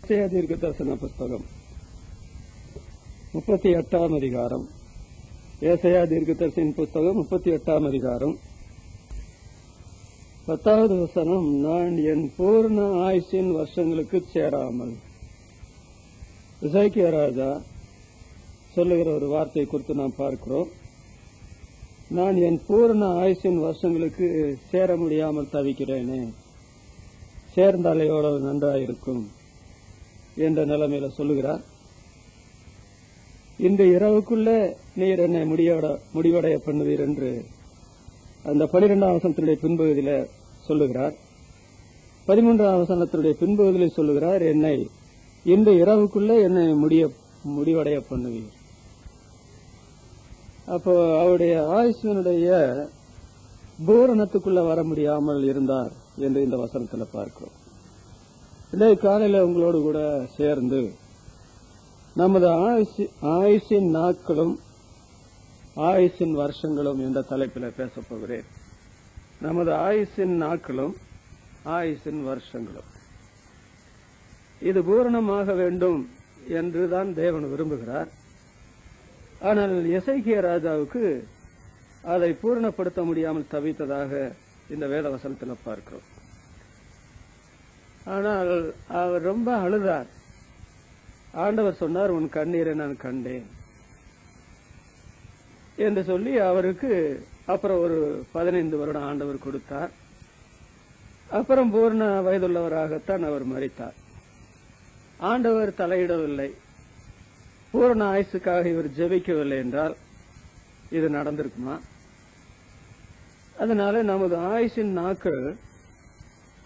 தீர்க்க தரிசன புஸ்தகம் 38ஆம் அதிகாரம். ஏசாயா தீர்க்க தரிசன புஸ்தகம் 38ஆம் அதிகாரம் 10வது வசனம். நான் என் பூர்ண ஆயுசின் வருஷங்களுக்கு சேராமல். எசேக்கியா ராஜா சொல்லுகிற ஒரு வார்த்தையை குறித்து நாம் பார்க்கிறோம். நான் என் பூர்ண ஆயுசின் வருஷங்களுக்கு சேர முடியாமல் தவிக்கிறேனே, சேர்ந்தாலே எவ்வளவு நன்றாயிருக்கும் என்ற நிலைமையில சொல்லுகிறார். இந்த இரவுக்குள்ளே நீர் என்னை முடிவடைய பண்ணுவீர் என்று அந்த 12ஆம் வசனத்தினுடைய பின்பகுதியில சொல்லுகிறார். 13ஆம் வசனத்தினுடைய பின்பகுதியில் சொல்லுகிறார், என்னை இந்த இரவுக்குள்ளே என்னை முடிவடைய பண்ணுவீர். அப்போ அவருடைய ஆயுஷனுடைய பூரணத்துக்குள்ள வர முடியாமல் இருந்தார் என்று இந்த வசனத்தில் பார்க்கிறோம். இன்றைய காலையில் உங்களோடு கூட சேர்ந்து நமது ஆயுசின் நாட்களும் ஆயுசின் வருஷங்களும் என்ற தலைப்பில் பேசப் போகிறேன். நமது ஆயுசின் நாட்களும் ஆயுசின் வருஷங்களும் இது பூரணமாக வேண்டும் என்றுதான் தேவன் விரும்புகிறார். ஆனால் எசேக்கியா ராஜாவுக்கு அதை பூரணப்படுத்த முடியாமல் தவித்ததாக இந்த வேத வசனத்தில் பார்க்கிறோம். ஆனால் அவர் ரொம்ப அழுதார். ஆண்டவர் சொன்னார், உன் கண்ணீரை நான் கண்டேன் என்று சொல்லி அவருக்கு அப்புறம் ஒரு 15 வருடம் ஆண்டவர் கொடுத்தார். அப்புறம் பூர்ண வயதுள்ளவராகத்தான் அவர் மரித்தார். ஆண்டவர் தலையிடவில்லை, பூர்ண ஆயுசுக்காக இவர் ஜெபிக்கவில்லை என்றால் இது நடந்திருக்குமா? அதனால நமது ஆயுசின் நாட்கள்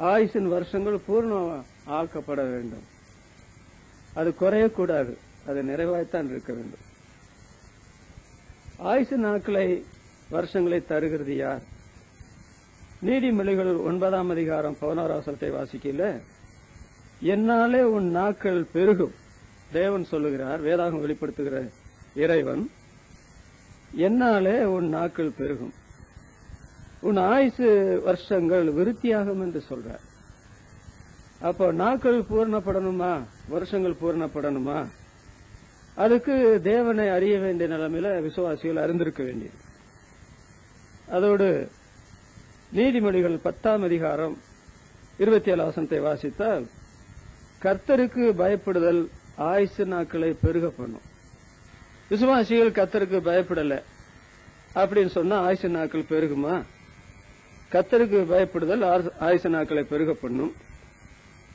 ஆயுசின் வருஷங்கள் பூர்ணம் ஆக்கப்பட வேண்டும். அது குறையக்கூடாது, அது நிறைவாய்த்தான் இருக்க வேண்டும். ஆயுசின் நாட்களை வருஷங்களை தருகிறது யார்? நீதிமொழிகள் 9ஆம் அதிகாரம் 11ஆம் வசனத்தை வாசிக்கல, என்னாலே உன் நாட்கள் பெருகும். தேவன் சொல்லுகிறார், வேதாகம் வெளிப்படுத்துகிற இறைவன், என்னாலே உன் நாட்கள் பெருகும், உன் ஆயுசு வருஷங்கள் விருத்தியாகும் என்று சொல்றார். அப்போ நாட்கள் பூர்ணப்படணுமா, வருஷங்கள் பூர்ணப்படணுமா? அதுக்கு தேவனை அறிய வேண்டிய நிலைமையில விசுவாசிகள் அறிந்திருக்க வேண்டியது. அதோடு நீதிமொழிகள் 10ஆம் அதிகாரம் 27ஆம் வசனத்தை வாசித்தால், கர்த்தருக்கு பயப்படுதல் ஆயுசு நாட்களை பெருக பண்ணும். விசுவாசிகள் கர்த்தருக்கு பயப்படல அப்படின்னு சொன்னா ஆயுசு நாட்கள் பெருகுமா? கர்த்தருக்கு பயப்படுதல் ஆயுசு நாட்களை பெருக பண்ணும்.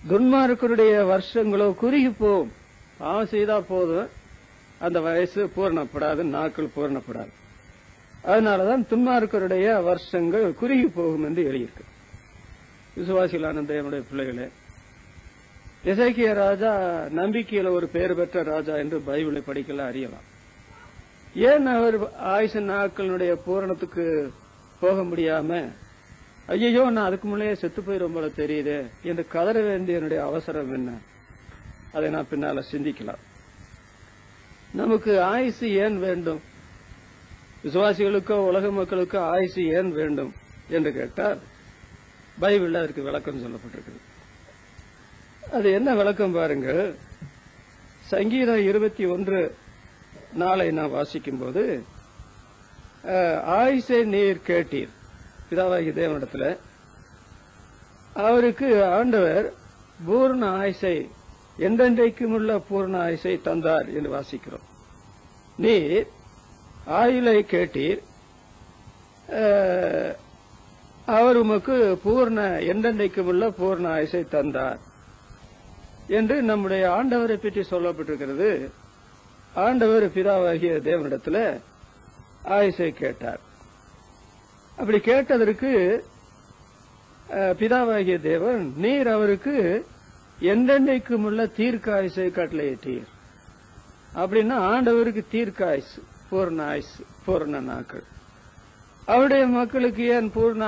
துன்மார்க்கருடைய வருஷங்களோ குறுகி போகும். பாவம் செய்தா போதும், அந்த வயசு பூரணப்படாது, நாட்கள் பூரணப்படாது. அதனாலதான் துன்மார்க்கருடைய வருஷங்கள் குறுகி போகும் என்று எழுதியிருக்கு. விசுவாசிகளான தேவனுடைய பிள்ளைகளே, எசேக்கியா ராஜா நம்பிக்கையில ஒரு பெயர் பெற்ற ராஜா என்று பைபிளை படிக்கல அறியலாம். ஏன் அவர் ஆயுசு நாட்களுடைய பூரணத்துக்கு போக முடியாம, ஐயோ நான் அதுக்கு முன்னே செத்து போயிரும் போல தெரியுது என்று கதற வேண்டிய அவசரம் என்ன? அதை நான் பின்னால சிந்திக்கலாம். நமக்கு ஆயுசு ஏன் வேண்டும்? விசுவாசிகளுக்கோ உலக மக்களுக்கோ ஆயுசு ஏன் வேண்டும் என்று கேட்டால், பைபிள்ல அதற்கு விளக்கம் சொல்லப்பட்டிருக்கு. அது என்ன விளக்கம் பாருங்க. சங்கீதம் 21:4 நான் வாசிக்கும் போது, ஆயுசை நீர் கேட்டீர் பிதாவாகிய தேவனிடத்துல, அவருக்கு ஆண்டவர் பூர்ண ஆயுசை, என்றென்றைக்கும் உள்ள பூர்ண ஆயுசை தந்தார் என்று வாசிக்கிறோம். நீர் ஆயுளை கேட்டீர், அவர் உமக்கு பூர்ண என்றென்றைக்கும் உள்ள பூர்ண ஆயுசை தந்தார் என்று நம்முடைய ஆண்டவரை பற்றி சொல்லப்பட்டிருக்கிறது. ஆண்டவர் பிதாவாகிய தேவனிடத்துல ஆயுசை கேட்டார். அப்படி கேட்டதற்கு பிதாவாகிய தேவன், நீர் அவருக்கு என்றென்றைக்கும் உள்ள தீர்க்க ஆயுசை கட்டளையிட்டீர். அப்படின்னா ஆண்டவருக்கு தீர்க்க ஆயுசு, பூர்ண ஆயுசு, பூர்ண நாட்கள். அவருடைய மக்களுக்கு ஏன் பூர்ண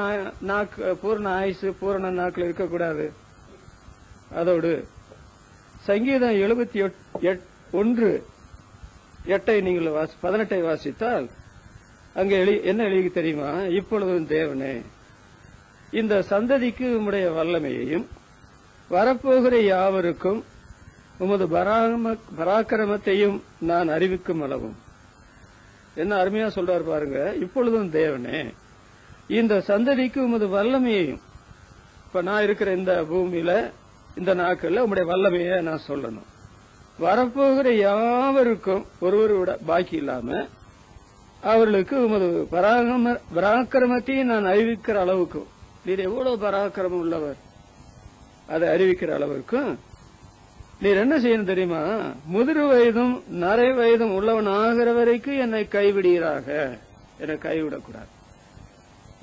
ஆயுசு, பூர்ண நாட்கள் இருக்கக்கூடாது? அதோடு சங்கீதம் 78:8 நீங்கள் 18 வாசித்தால் அங்கே என்ன எழுதி தெரியுமா? இப்பொழுதும் தேவனே, இந்த சந்ததிக்கு உம்முடைய வல்லமையையும் வரப்போகிற யாவருக்கும் உமது பராக்கிரமத்தையும் நான் அறிவிக்கும் அளவும். என்ன அருமையா சொல்றாரு பாருங்க. இப்பொழுதும் தேவனே, இந்த சந்ததிக்கு உமது வல்லமையையும், இப்ப நான் இருக்கிற இந்த பூமியில இந்த நாட்கள்ல உம்முடைய வல்லமையை நான் சொல்லணும். வரப்போகிற யாவருக்கும் ஒருவரோட பாக்கி இல்லாம அவர்களுக்கு உமது பராக்கிரமத்தையும் நான் அறிவிக்கிற அளவுக்கும், நீர் எவ்வளவு பராக்கிரமம் உள்ளவர் அதை அறிவிக்கிற அளவுக்கும் நீர் என்ன செய்யணும் தெரியுமா? முதிர் வயதும் நரை வயதும் உள்ளவன் ஆகிற வரைக்கும் என்னை கைவிடுகிறாக, என்னை கைவிடக்கூடாது.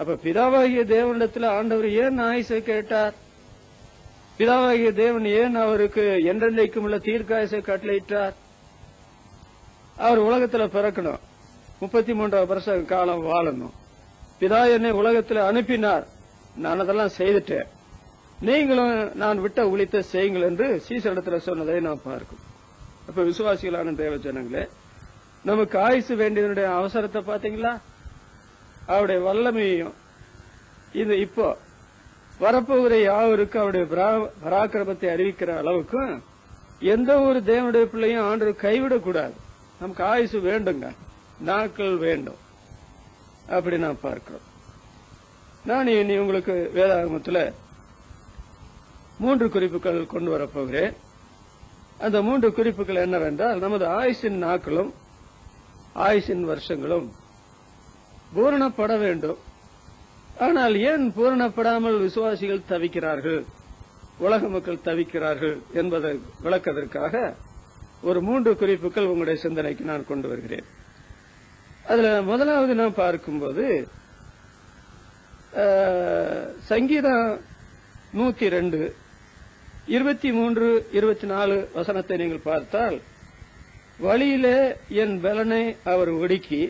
அப்ப பிதாவாகிய தேவனிடத்தில் ஆண்டவர் ஏன் ஆயுசை கேட்டார்? பிதாவாகிய தேவன் ஏன் அவருக்கு என்றென்றைக்கும் உள்ள தீர்க்காயுசை கட்டளையிட்டார்? அவர் உலகத்துல பிறக்கணும், 33 வருஷ காலம் வாழணும். பிதா என்னை உலகத்தில் அனுப்பினார், நான் அதெல்லாம் செய்துட்டேன், நீங்களும் நான் விட்ட ஊழியத்தை செய்யுங்கள் என்று சீசரிடத்துல சொன்னதை நாம் பார்க்கும். அப்ப விசுவாசிகளான தேவ ஜனங்களே, நமக்கு ஆயுசு வேண்டியதனுடைய அவசரத்தை பாத்தீங்களா? அவருடைய வல்லமையையும் இது இப்போ வரப்போகிற யாவருக்கு அவருடைய பராக்கிரமத்தை அறிவிக்கிற அளவுக்கும் எந்த ஒரு தேவனுடைய பிள்ளையும் ஆண்டவர் கைவிடக்கூடாது. நமக்கு ஆயுசு வேண்டுங்க, நாட்கள் வேண்டும், அப்படி நாம் பார்க்கிறோம். நான் இனி உங்களுக்கு வேதாகமத்தில் 3 குறிப்புகள் கொண்டு வரப்போகிறேன். அந்த 3 குறிப்புகள் என்னவென்றால், நமது ஆயுசின் நாட்களும் ஆயுசின் வருஷங்களும் பூரணப்பட வேண்டும். ஆனால் ஏன் பூரணப்படாமல் விசுவாசிகள் தவிக்கிறார்கள், உலக மக்கள் தவிக்கிறார்கள் என்பதை விளக்கதற்காக ஒரு 3 குறிப்புகள் உங்களுடைய சிந்தனைக்கு நான் கொண்டு வருகிறேன். அதுல முதலாவது நாம் பார்க்கும்போது சங்கீதம் 102 23, 24 வசனத்தை நீங்கள் பார்த்தால், வழியிலே என் பலனை அவர் ஒடுக்கி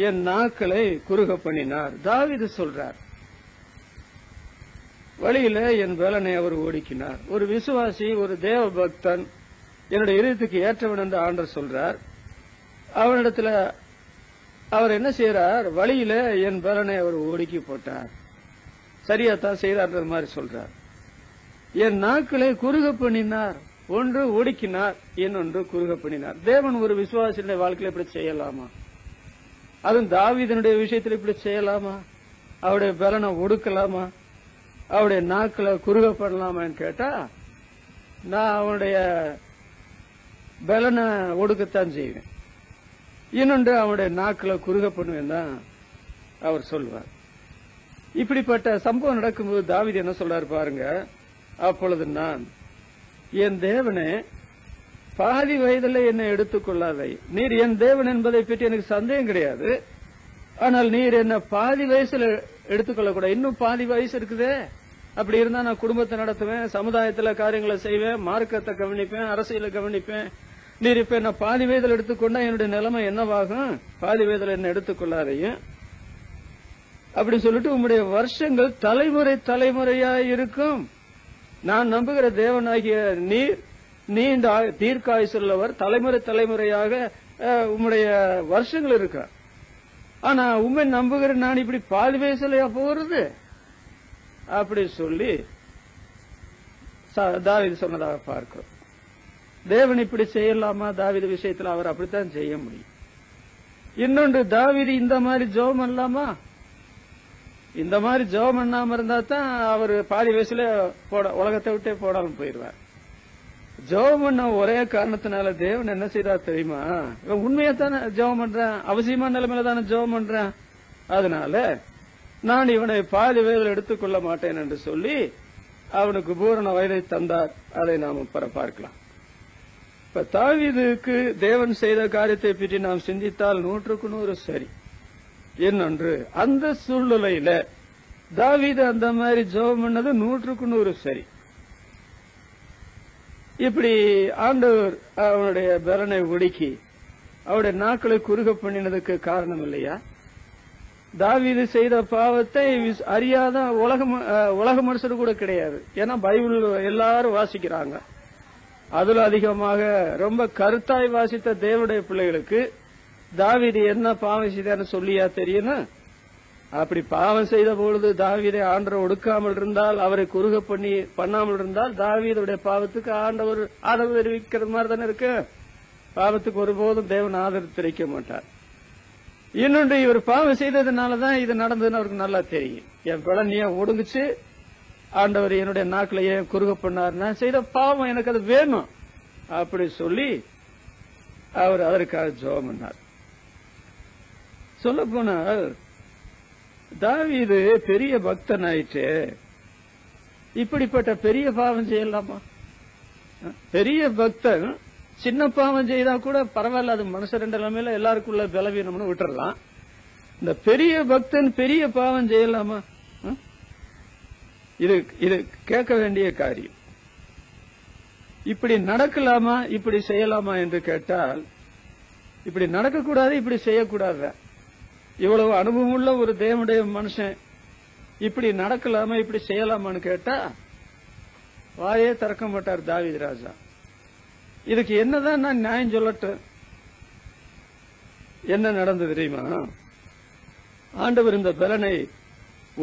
என் நாட்களை குறுக பண்ணினார். தாவீது சொல்றார், வழியில என் பலனை அவர் ஒடுக்கினார். ஒரு விசுவாசி, ஒரு தேவ பக்தன், என்னுடைய இருதயத்துக்கு ஏற்றவன் என்று ஆண்டவர் சொல்றார். அவனிடத்துல அவர் என்ன செய்யறார்? வழியில என் பலனை அவர் ஒடுக்கி போட்டார். சரியாத்தான் செய்தார் மாதிரி சொல்றார். என் நாட்களை குறுக பண்ணினார். ஒன்று ஒடுக்கினார், இன்னொன்று குறுக பண்ணினார். தேவன் ஒரு விசுவாசியுடைய வாழ்க்கையில இப்படி செய்யலாமா? அதுவும் தாவீதனுடைய விஷயத்தில் இப்படி செய்யலாமா? அவருடைய பலனை ஒடுக்கலாமா? அவருடைய நாட்களை குறுக பண்ணலாமான்னு கேட்டா, நான் அவனுடைய பலனை ஒடுக்கத்தான் செய்வேன், இன்னொன்று அவனுடைய நாட்களை குறுக பண்ணுவேன் தான் அவர் சொல்வார். இப்படிப்பட்ட சம்பவம் நடக்கும்போது தாவீது என்ன சொல்றாரு பாருங்க. அப்பொழுது நான், என் தேவனே, பாதி வயதில் என்னை எடுத்துக்கொள்ளாதை. நீர் என் தேவன் என்பதை பற்றி எனக்கு சந்தேகம் கிடையாது. ஆனால் நீர் என்ன பாதி வயசுல எடுத்துக்கொள்ளக்கூடாது. இன்னும் பாதி வயசு இருக்குதே. அப்படி இருந்தா நான் குடும்பத்தை நடத்துவேன், சமுதாயத்துல காரியங்களை செய்வேன், மார்க்கத்தை கவனிப்பேன், அரசியலை கவனிப்பேன். நீர் இப்ப என்ன பாதி வயதில் எடுத்துக்கொண்டா என்னுடைய நிலைமை என்னவாகும்? பாதி வயதில் என்ன எடுத்துக்கொள்ளாதையும் அப்படி சொல்லிட்டு, உம்முடைய வருஷங்கள் தலைமுறை தலைமுறையா இருக்கும். நான் நம்புகிற தேவனாகிய நீண்ட தீர்க்காயுசுள்ளவர், தலைமுறை தலைமுறையாக உம்முடைய வருஷங்கள் இருக்க. ஆனா உண்மை நம்புகிற நான் இப்படி பாதி வயசுலயா போகிறது? அப்படி சொல்லி தாவீது சொன்னதாக பார்க்கிறோம். தேவன் இப்படி செய்யலாமா? தாவீது விஷயத்தில் அவர் அப்படித்தான் செய்ய முடியும். இன்னொன்று, தாவீது இந்த மாதிரி ஜெபம் பண்ணலாமா? இந்த மாதிரி ஜெபம் பண்ணாம இருந்தா தான் அவர் பாதி வயசுல உலகத்தை விட்டே போடாமல் போயிடுவார். ஜெபம் பண்ண ஒரே காரணத்தினால தேவன் என்ன செய்தார் தெரியுமா? இவன் உண்மையத்தானே ஜெபம் பண்றேன், அவசியமான நிலைமையில தானே ஜெபம் பண்றேன், அதனால நான் இவனை பாதி வயதில் எடுத்துக்கொள்ள மாட்டேன் என்று சொல்லி அவனுக்கு பூரண வயதை தந்தார். அதை நாம் பார்க்கலாம். இப்ப தாவீதுக்கு தேவன் செய்த காரியத்தை பற்றி நாம் சிந்தித்தால் 100க்கு 100 சரி. இன்னொன்று, அந்த சூழ்நிலையில தாவீது அந்த மாதிரி ஜெபம் பண்ணது 100க்கு 100 சரி. இப்படி ஆண்டவர் அவனுடைய பலனை ஒடுக்கி அவருடைய நாட்களை குறுக பண்ணினதுக்கு காரணம் இல்லையா? தாவீது செய்த பாவத்தை அறியாத உலக மனுஷர் கூட கிடையாது. ஏன்னா பைபிள் எல்லாரும் வாசிக்கிறாங்க. அதுல அதிகமாக ரொம்ப கருத்தாய் வாசித்த தேவனுடைய பிள்ளைகளுக்கு தாவீது என்ன பாவம் செய்தான்னு சொல்லியா தெரியும்? அப்படி பாவம் செய்த பொழுது தாவீதை ஆண்டவர் ஒடுக்காமல் இருந்தால், அவரை குறுக பண்ணாமல் இருந்தால், தாவீதுடைய பாவத்துக்கு ஆண்டவர் ஆதரவு தெரிவிக்கிற மாதிரி தானே இருக்கு. பாவத்துக்கு ஒருபோதும் தேவன் ஆதரவு தெரிவிக்க மாட்டார். இன்னொன்று, இவர் பாவம் செய்ததுனாலதான் இது நடந்ததுன்னு அவருக்கு நல்லா தெரியும். என் பலனிய ஒடுங்குச்சு, ஆண்டவர் என்னுடைய நாக்கில ஏன் குறுக பண்ணார், நான் செய்த பாவம் எனக்கு அது வேணும் அப்படி சொல்லி அவர் அதற்காக ஜெபம் பண்ணார். சொல்ல போனால் தாவீது பெரிய பக்தன் ஆயிற்று. இப்படிப்பட்ட பெரிய பாவம் செய்யலாமா? பெரிய பக்தன் சின்ன பாவம் செய்தா கூட பரவாயில்ல, அது மனுஷ ரெண்டு நிலைமையில எல்லாருக்குள்ள பலவீனம்னு விட்டுறலாம். இந்த பெரிய பக்தன் பெரிய பாவம் செய்யலாமா? இது கேட்க வேண்டிய காரியம். இப்படி நடக்கலாமா, இப்படி செய்யலாமா என்று கேட்டால், இப்படி நடக்கக்கூடாது, இப்படி செய்யக்கூடாது. இவ்வளவு அனுபவம் உள்ள ஒரு தேவனுடைய மனுஷன் இப்படி நடக்கலாமா, இப்படி செய்யலாமான்னு கேட்டா வாயே திறக்க மாட்டார் தாவீது ராஜா. இதுக்கு என்னதான் நான் நியாயம் சொல்லட்டும்? என்ன நடந்தது தெரியுமா? ஆண்டவர் இந்த பலனை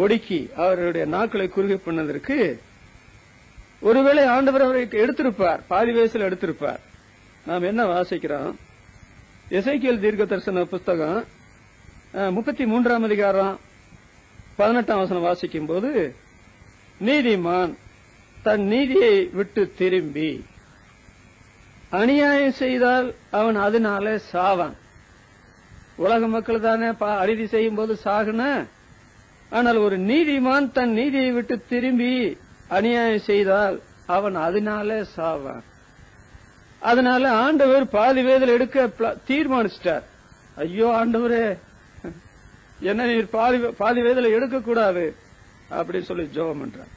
ஒடுக்கி அவருடைய நாட்களை குறுகி பண்ணதற்கு ஒருவேளை ஆண்டவர் அவரை எடுத்திருப்பார், பாதி வயசுல எடுத்திருப்பார். நாம் என்ன வாசிக்கிறோம்? எசேக்கியேல் தீர்க்க தரிசன புஸ்தகம் 33ஆம் அதிகாரம் 18ஆம் வசனம் வாசிக்கும் போது, நீதிமான் தன் நீதியை விட்டு திரும்பி அநியாயம் செய்தால் அவன் அதனால சாவான். உலக மக்கள் தானே அநீதி செய்யும் போது சாகுன. ஆனால் ஒரு நீதிமான் தன் நீதியை விட்டு திரும்பி அநியாயம் செய்தால் அவன் அதனால சாவான். அதனால ஆண்டவர் பாதி வேதல் எடுக்க தீர்மானிச்சிட்டார். ஐயோ ஆண்டவரே, என்ன நீர் பாதி வேதல எடுக்க கூடாது அப்படின்னு சொல்லி ஜெபம் பண்றார்.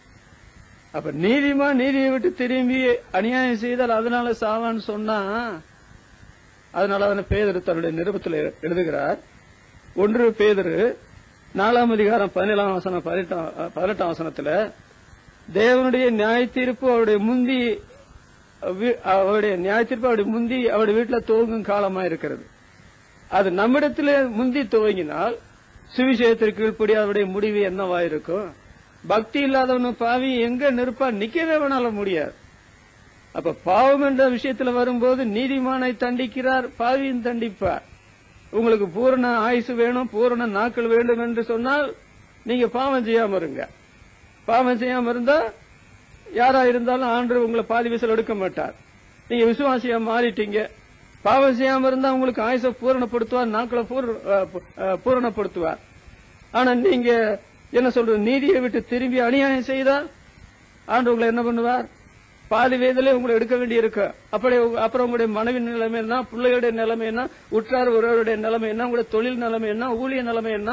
அப்ப நீதிமான் நீதியை விட்டு திரும்பி அநியாயம் செய்தால் அதனால சாவான்னு சொன்னா, அதனால பேதுரு தன்னுடைய நிருபத்தில் எழுதுகிறார். 1 பேதுரு 4ஆம் அதிகாரம் 17ஆம் வசனம் 18ஆம் வசனத்துல, தேவனுடைய நியாய தீர்ப்பு அவருடைய முந்தி அவருடைய வீட்டுல துவங்கும் காலமா இருக்கிறது. அது நம்மிடத்துல முந்தி துவங்கினால் சுவிசேஷத்திற்கு கீழ்ப்படி அவருடைய முடிவு என்னவா இருக்கும்? பக்தி இல்லாதவனு பாவி எங்க நிற்பா? நிக்கவே வேணாலும் முடியாது. அப்ப பாவம் என்ற விஷயத்துல வரும்போது நீதிமானை தண்டிக்கிறார், பாவியும் தண்டிப்பார். உங்களுக்கு பூரண ஆயுசு வேணும், பூரண நாட்கள் வேண்டும் என்று சொன்னால் நீங்க பாவம் செய்யாம இருங்க. பாவம் செய்யாம இருந்தா யாரா இருந்தாலும் ஆண்டவர் உங்களை பாதி வயசுல எடுக்க மாட்டார். நீங்க விசுவாசியா மாறிட்டீங்க. பாவம் செய்யாம இருந்தா உங்களுக்கு ஆயுச பூரணப்படுத்துவார், நாட்களை பூரணப்படுத்துவார். ஆனா நீங்க என்ன சொல்றது, நீதியை விட்டு திரும்பி அநியாயம் செய்தால் ஆண்டு உங்களை என்ன பண்ணுவார்? பாதி வயதிலே உங்களை எடுக்க வேண்டி இருக்கு. அப்புறம் உங்களுடைய மனைவி நிலைமை என்ன, பிள்ளைகளுடைய நிலைமை என்ன, உற்றார் உறவுடைய நிலைமை என்ன, உங்களுடைய தொழில் நிலைமை என்ன, ஊழிய நிலைமை என்ன?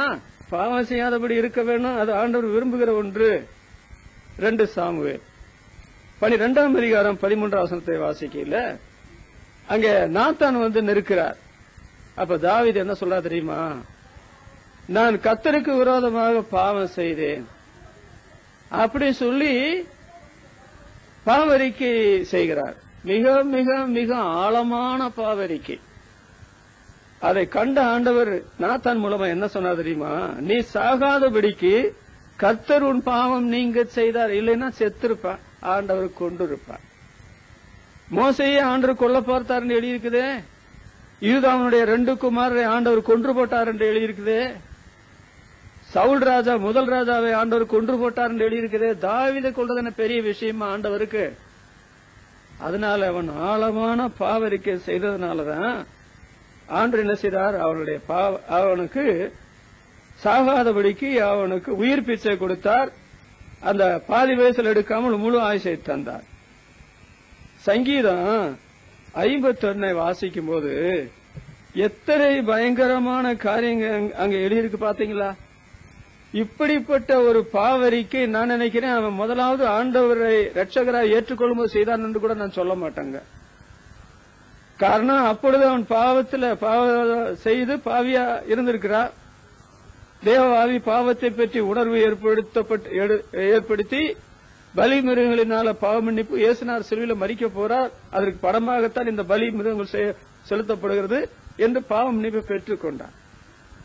பாவம் செய்யாதபடி இருக்க வேணும். அது ஆண்டவர் விரும்புகிற ஒன்று. 2 சாமுவேல் 12ஆம் அதிகாரம் 13ஆம் வசனத்தை வாசிக்கல, அங்க நாத்தான் வந்து நெருக்கிறார். அப்ப தாவீது என்ன சொல்றா தெரியுமா? நான் கர்த்தருக்கு விரோதமாக பாவம் செய்தேன் அப்படி சொல்லி பாவரிக்கை செய்கிறார். மிக மிக மிக ஆழமான பாவரிக்கை. அதை கண்ட ஆண்டவர் நாத்தான் மூலமா என்ன சொன்னா தெரியுமா? நீ சாகாதபடிக்கு கர்த்தர் உன் பாவம் நீங்க செய்தார், இல்லைன்னா செத்திருப்பான், ஆண்டவர் கொண்டு இருப்பார். மோசையே ஆண்டவர் கொல்ல பார்த்தார் எழுதியிருக்குதே. யூதாவினுடைய 2 குமாரரை ஆண்டவர் கொன்று போட்டார் என்று எழுதியிருக்குதே. சவுல் ராஜா முதல் ராஜாவை ஆண்டவர் கொன்று போட்டார் என்று எழுதியிருக்குதே. தாவீதை கொல்றது என்ன பெரிய விஷயமா ஆண்டவருக்கு? அதனால அவன் ஆழமான பாவரிக்கை செய்ததுனாலதான் ஆண்டவர் என்ன செய்தார்? அவனுக்கு சாகாதபடிக்கு அவனுக்கு உயிர் பிச்சை கொடுத்தார். அந்த பாதி வயசுல எடுக்காமல் முழு ஆயுசை தந்தார். சங்கீதம் 51 வாசிக்கும் போது எத்தனை பயங்கரமான காரியங்கள் அங்க எழுதியிருக்கு பாத்தீங்களா? இப்படிப்பட்ட ஒரு பாவரிக்கை நான் நினைக்கிறேன் அவன் முதலாவது ஆண்டவரை ரட்சகராய் ஏற்றுக்கொள்ளும்போது செய்தான் என்று கூட நான் சொல்ல மாட்டேங்க. காரணம், அப்பொழுது அவன் செய்து பாவியா இருந்திருக்கிறார். தேவஆவி பாவத்தை பற்றி உணர்வு ஏற்படுத்தி பலி மிருகங்களினால பாவ மன்னிப்பு இயேசுநாதர் சிலுவையில மரிக்க போறார், அதற்கு படமாகத்தான் இந்த பலி மிருகங்கள் செலுத்தப்படுகிறது என்று பாவ மன்னிப்பு பெற்றுக் கொண்டார்.